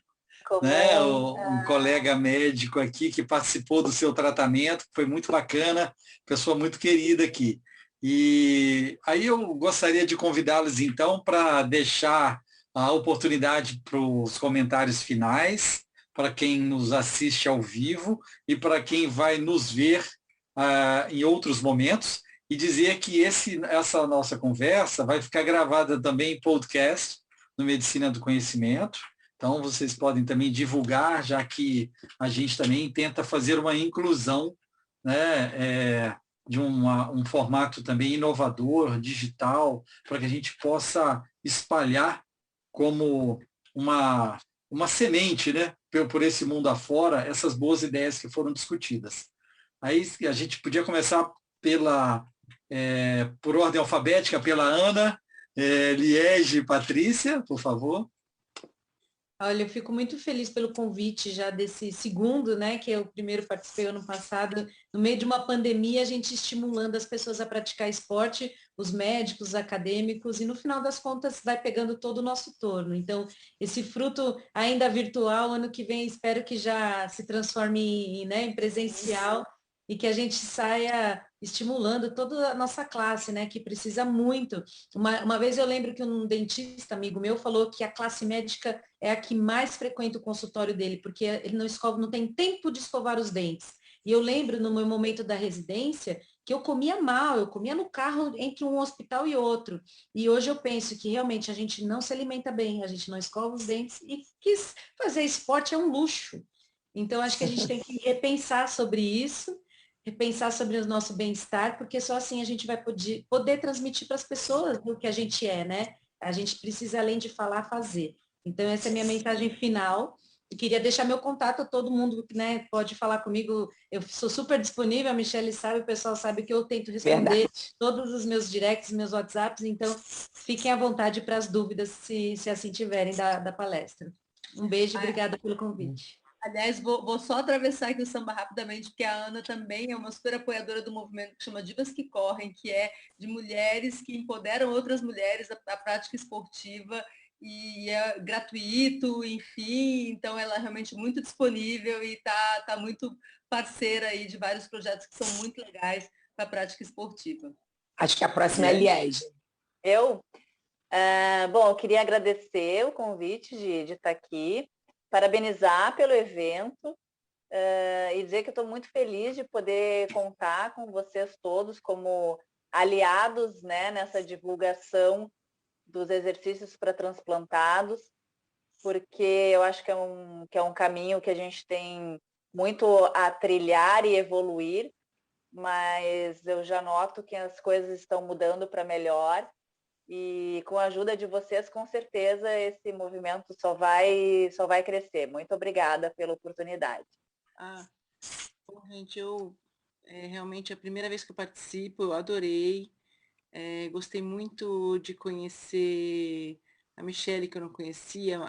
né? Um colega médico aqui que participou do seu tratamento, foi muito bacana, pessoa muito querida aqui. E aí eu gostaria de convidá-los, então, para deixar a oportunidade para os comentários finais, para quem nos assiste ao vivo e para quem vai nos ver em outros momentos. E dizer que essa nossa conversa vai ficar gravada também em podcast no Medicina do Conhecimento. Então, vocês podem também divulgar, já que a gente também tenta fazer uma inclusão, né, de um formato também inovador, digital, para que a gente possa espalhar como uma semente, né, por esse mundo afora, essas boas ideias que foram discutidas. Aí a gente podia começar por ordem alfabética, pela Ana, Liege e Patrícia, por favor. Olha, eu fico muito feliz pelo convite já desse segundo, né, que eu primeiro participei ano passado, no meio de uma pandemia, a gente estimulando as pessoas a praticar esporte, os médicos, os acadêmicos, e no final das contas vai pegando todo o nosso torno. Então, esse fruto ainda virtual, ano que vem, espero que já se transforme em presencial, e que a gente saia estimulando toda a nossa classe, né, que precisa muito. Uma vez eu lembro que um dentista amigo meu falou que a classe médica é a que mais frequenta o consultório dele, porque ele não tem tempo de escovar os dentes. E eu lembro no meu momento da residência que eu comia mal, eu comia no carro entre um hospital e outro. E hoje eu penso que realmente a gente não se alimenta bem, a gente não escova os dentes e quis fazer esporte é um luxo. Então acho que a gente tem que repensar sobre isso, repensar sobre o nosso bem-estar, porque só assim a gente vai poder transmitir para as pessoas o que a gente é, né? A gente precisa, além de falar, fazer. Então essa é a minha mensagem final. Eu queria deixar meu contato, todo mundo, né, pode falar comigo, eu sou super disponível, a Michelle sabe, o pessoal sabe que eu tento responder Verdade. todos os meus directs, meus WhatsApps, então fiquem à vontade para as dúvidas, se assim tiverem da palestra. Um beijo e obrigada pelo convite. Aliás, vou só atravessar aqui o samba rapidamente, porque a Ana também é uma super apoiadora do movimento que chama Divas que Correm, que é de mulheres que empoderam outras mulheres à prática esportiva, e é gratuito, enfim, então ela é realmente muito disponível e tá muito parceira aí de vários projetos que são muito legais para a prática esportiva. Acho que a próxima é a Liege. Bom, eu queria agradecer o convite de estar aqui, parabenizar pelo evento e dizer que eu estou muito feliz de poder contar com vocês todos como aliados, né, nessa divulgação dos exercícios para transplantados, porque eu acho que é um caminho que a gente tem muito a trilhar e evoluir, mas eu já noto que as coisas estão mudando para melhor e com a ajuda de vocês, com certeza, esse movimento só vai crescer. Muito obrigada pela oportunidade. Bom, gente, realmente é a primeira vez que eu participo, eu adorei. Gostei muito de conhecer a Michelle, que eu não conhecia,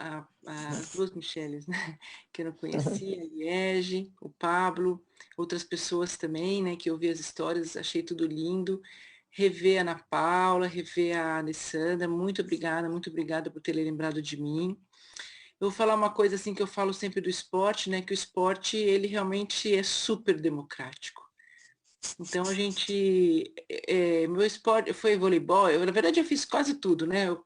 as duas Michelles, né? Que eu não conhecia, a Liege, o Pablo, outras pessoas também, né? Que eu vi as histórias, achei tudo lindo. Rever a Ana Paula, rever a Alessandra, muito obrigada por ter lembrado de mim. Eu vou falar uma coisa assim que eu falo sempre do esporte, né? Que o esporte, ele realmente é super democrático. Então a gente, meu esporte foi voleibol, na verdade eu fiz quase tudo, né? Eu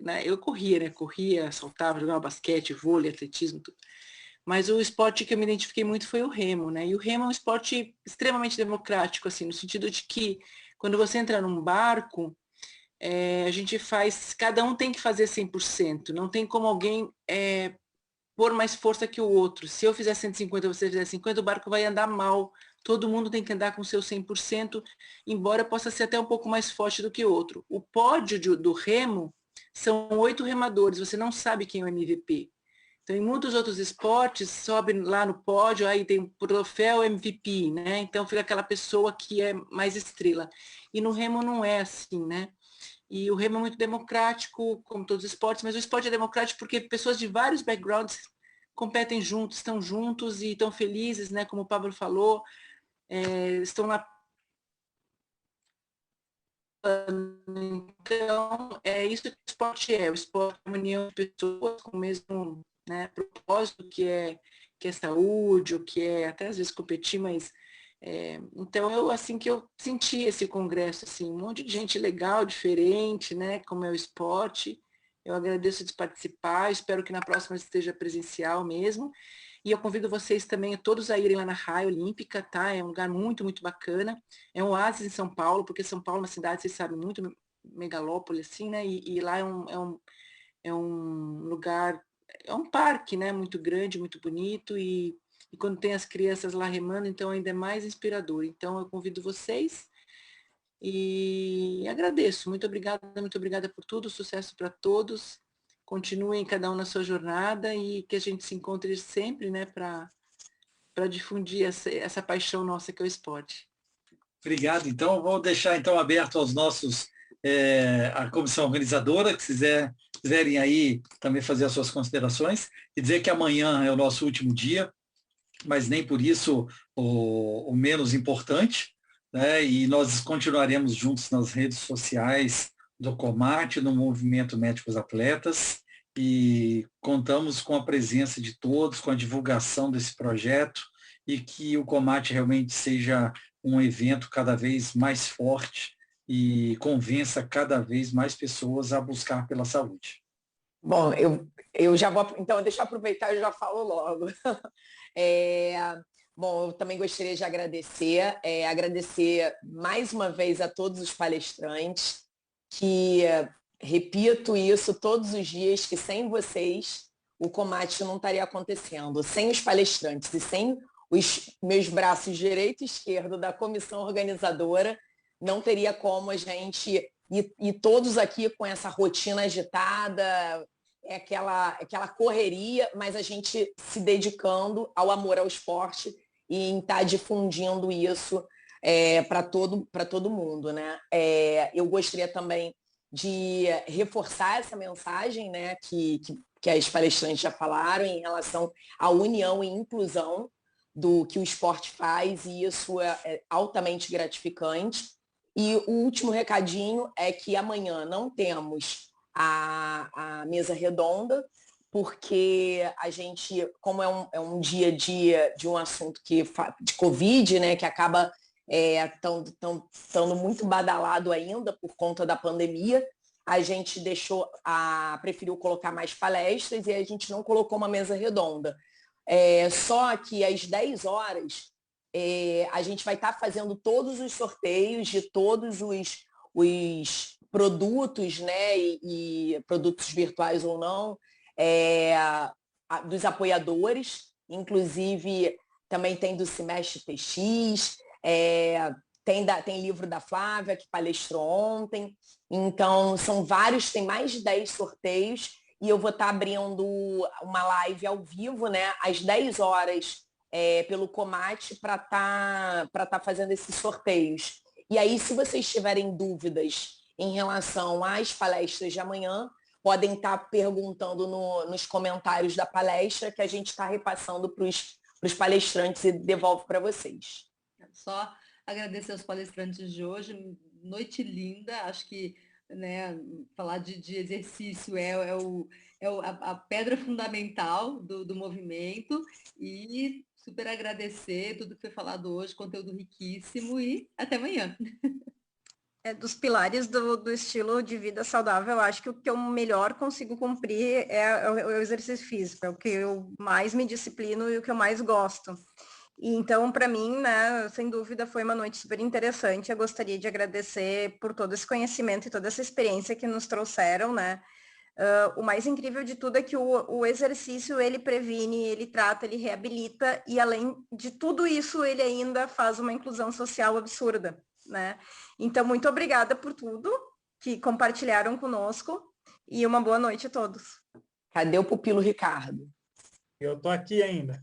né? Eu corria, né? Corria, saltava, jogava basquete, vôlei, atletismo, tudo. Mas o esporte que eu me identifiquei muito foi o remo, né? E o remo é um esporte extremamente democrático, assim, no sentido de que quando você entra num barco, a gente cada um tem que fazer 100%, não tem como alguém pôr mais força que o outro. Se eu fizer 150, você fizer 50, o barco vai andar mal. Todo mundo tem que andar com seu 100%, embora possa ser até um pouco mais forte do que o outro. O pódio do remo são 8 remadores, você não sabe quem é o MVP. Então, em muitos outros esportes, sobe lá no pódio, aí tem o troféu MVP, né? Então, fica aquela pessoa que é mais estrela. E no remo não é assim, né? E o remo é muito democrático, como todos os esportes, mas o esporte é democrático porque pessoas de vários backgrounds competem juntos, estão juntos e estão felizes, né? Como o Pablo falou, estão lá. Então, é isso que o esporte é. O esporte é uma união de pessoas com o mesmo, né, propósito, que é saúde, ou que é até às vezes competir, mas então assim que eu senti esse congresso, assim, um monte de gente legal, diferente, né, como é o esporte. Eu agradeço de participar, espero que na próxima esteja presencial mesmo. E eu convido vocês também, todos a irem lá na Raia Olímpica, tá? É um lugar muito, muito bacana. É um oásis em São Paulo, porque São Paulo é uma cidade, vocês sabem, muito megalópole, assim, né? E lá é um lugar, é um parque, né? Muito grande, muito bonito. E quando tem as crianças lá remando, então ainda é mais inspirador. Então eu convido vocês e agradeço. Muito obrigada por tudo. Sucesso para todos. Continuem cada um na sua jornada e que a gente se encontre sempre, né, para difundir essa paixão nossa que é o esporte. Obrigado. Então, vou deixar então aberto aos nossos, a comissão organizadora, que quiserem aí também fazer as suas considerações, e dizer que amanhã é o nosso último dia, mas nem por isso o menos importante, né? E nós continuaremos juntos nas redes sociais do Comate, no Movimento Médicos Atletas, e contamos com a presença de todos, com a divulgação desse projeto, e que o Comate realmente seja um evento cada vez mais forte e convença cada vez mais pessoas a buscar pela saúde. Bom, eu já vou, então deixa eu aproveitar e já falo logo. Bom, eu também gostaria de agradecer mais uma vez a todos os palestrantes, que repito isso todos os dias, que sem vocês o Comat não estaria acontecendo. Sem os palestrantes e sem os meus braços direito e esquerdo da comissão organizadora, não teria como a gente, e todos aqui com essa rotina agitada, aquela correria, mas a gente se dedicando ao amor ao esporte e em estar difundindo isso para todo mundo, né? Eu gostaria também de reforçar essa mensagem, né, que as palestrantes já falaram em relação à união e inclusão do que o esporte faz, e isso é altamente gratificante. E o último recadinho é que amanhã não temos a mesa redonda, porque a gente, como é um dia a dia de um assunto de Covid, né, que acaba estando muito badalado ainda por conta da pandemia, a gente preferiu colocar mais palestras e a gente não colocou uma mesa redonda. Só que às 10 horas a gente vai estar fazendo todos os sorteios de todos os produtos, né, e produtos virtuais ou não, dos apoiadores, inclusive também tem do Semestre TX, tem livro da Flávia, que palestrou ontem, então são vários, tem mais de 10 sorteios, e eu vou estar abrindo uma live ao vivo, né, às 10 horas, pelo Comat, para estar fazendo esses sorteios. E aí, se vocês tiverem dúvidas em relação às palestras de amanhã, podem estar perguntando nos comentários da palestra, que a gente está repassando para os palestrantes e devolve para vocês. Só agradecer aos palestrantes de hoje, noite linda, acho que, né, falar de exercício a pedra fundamental do movimento, e super agradecer tudo que foi falado hoje, conteúdo riquíssimo, e até amanhã. Dos pilares do estilo de vida saudável, eu acho que o que eu melhor consigo cumprir é o exercício físico, é o que eu mais me disciplino e o que eu mais gosto. E então, para mim, né, sem dúvida, foi uma noite super interessante. Eu gostaria de agradecer por todo esse conhecimento e toda essa experiência que nos trouxeram, né? O mais incrível de tudo é que o exercício, ele previne, ele trata, ele reabilita, e além de tudo isso, ele ainda faz uma inclusão social absurda, né? Então, muito obrigada por tudo que compartilharam conosco, e uma boa noite a todos. Cadê o pupilo Ricardo? Eu tô aqui ainda.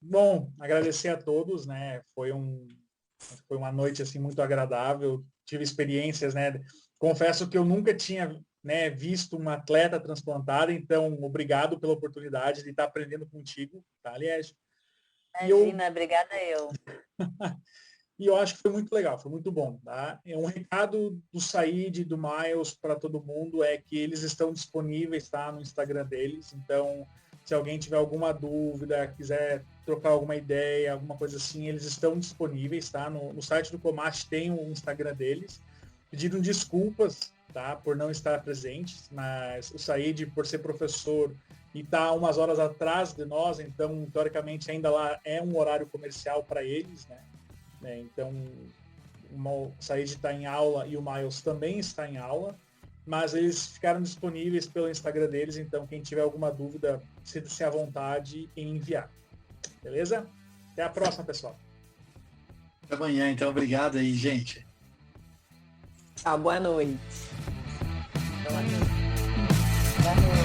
Bom, agradecer a todos, né? Foi uma noite assim muito agradável. Tive experiências, né? Confesso que eu nunca tinha, né, visto uma atleta transplantada, então obrigado pela oportunidade de estar aprendendo contigo, tá, Liege? Imagina, obrigada eu. E eu acho que foi muito legal, foi muito bom, tá? Um recado do Said e do Miles para todo mundo é que eles estão disponíveis, tá, no Instagram deles, então se alguém tiver alguma dúvida, quiser trocar alguma ideia, alguma coisa assim, eles estão disponíveis, tá? No site do Comat tem o Instagram deles. Pediram desculpas, tá, por não estar presentes, mas o Said, por ser professor e tá umas horas atrás de nós, então, teoricamente, ainda lá é um horário comercial para eles, né? Então, o Said está em aula e o Miles também está em aula, mas eles ficaram disponíveis pelo Instagram deles, então quem tiver alguma dúvida, sinta-se à vontade em enviar. Beleza? Até a próxima, pessoal. Até amanhã, então. Obrigado aí, gente. Tchau, boa noite. Boa noite. Boa noite.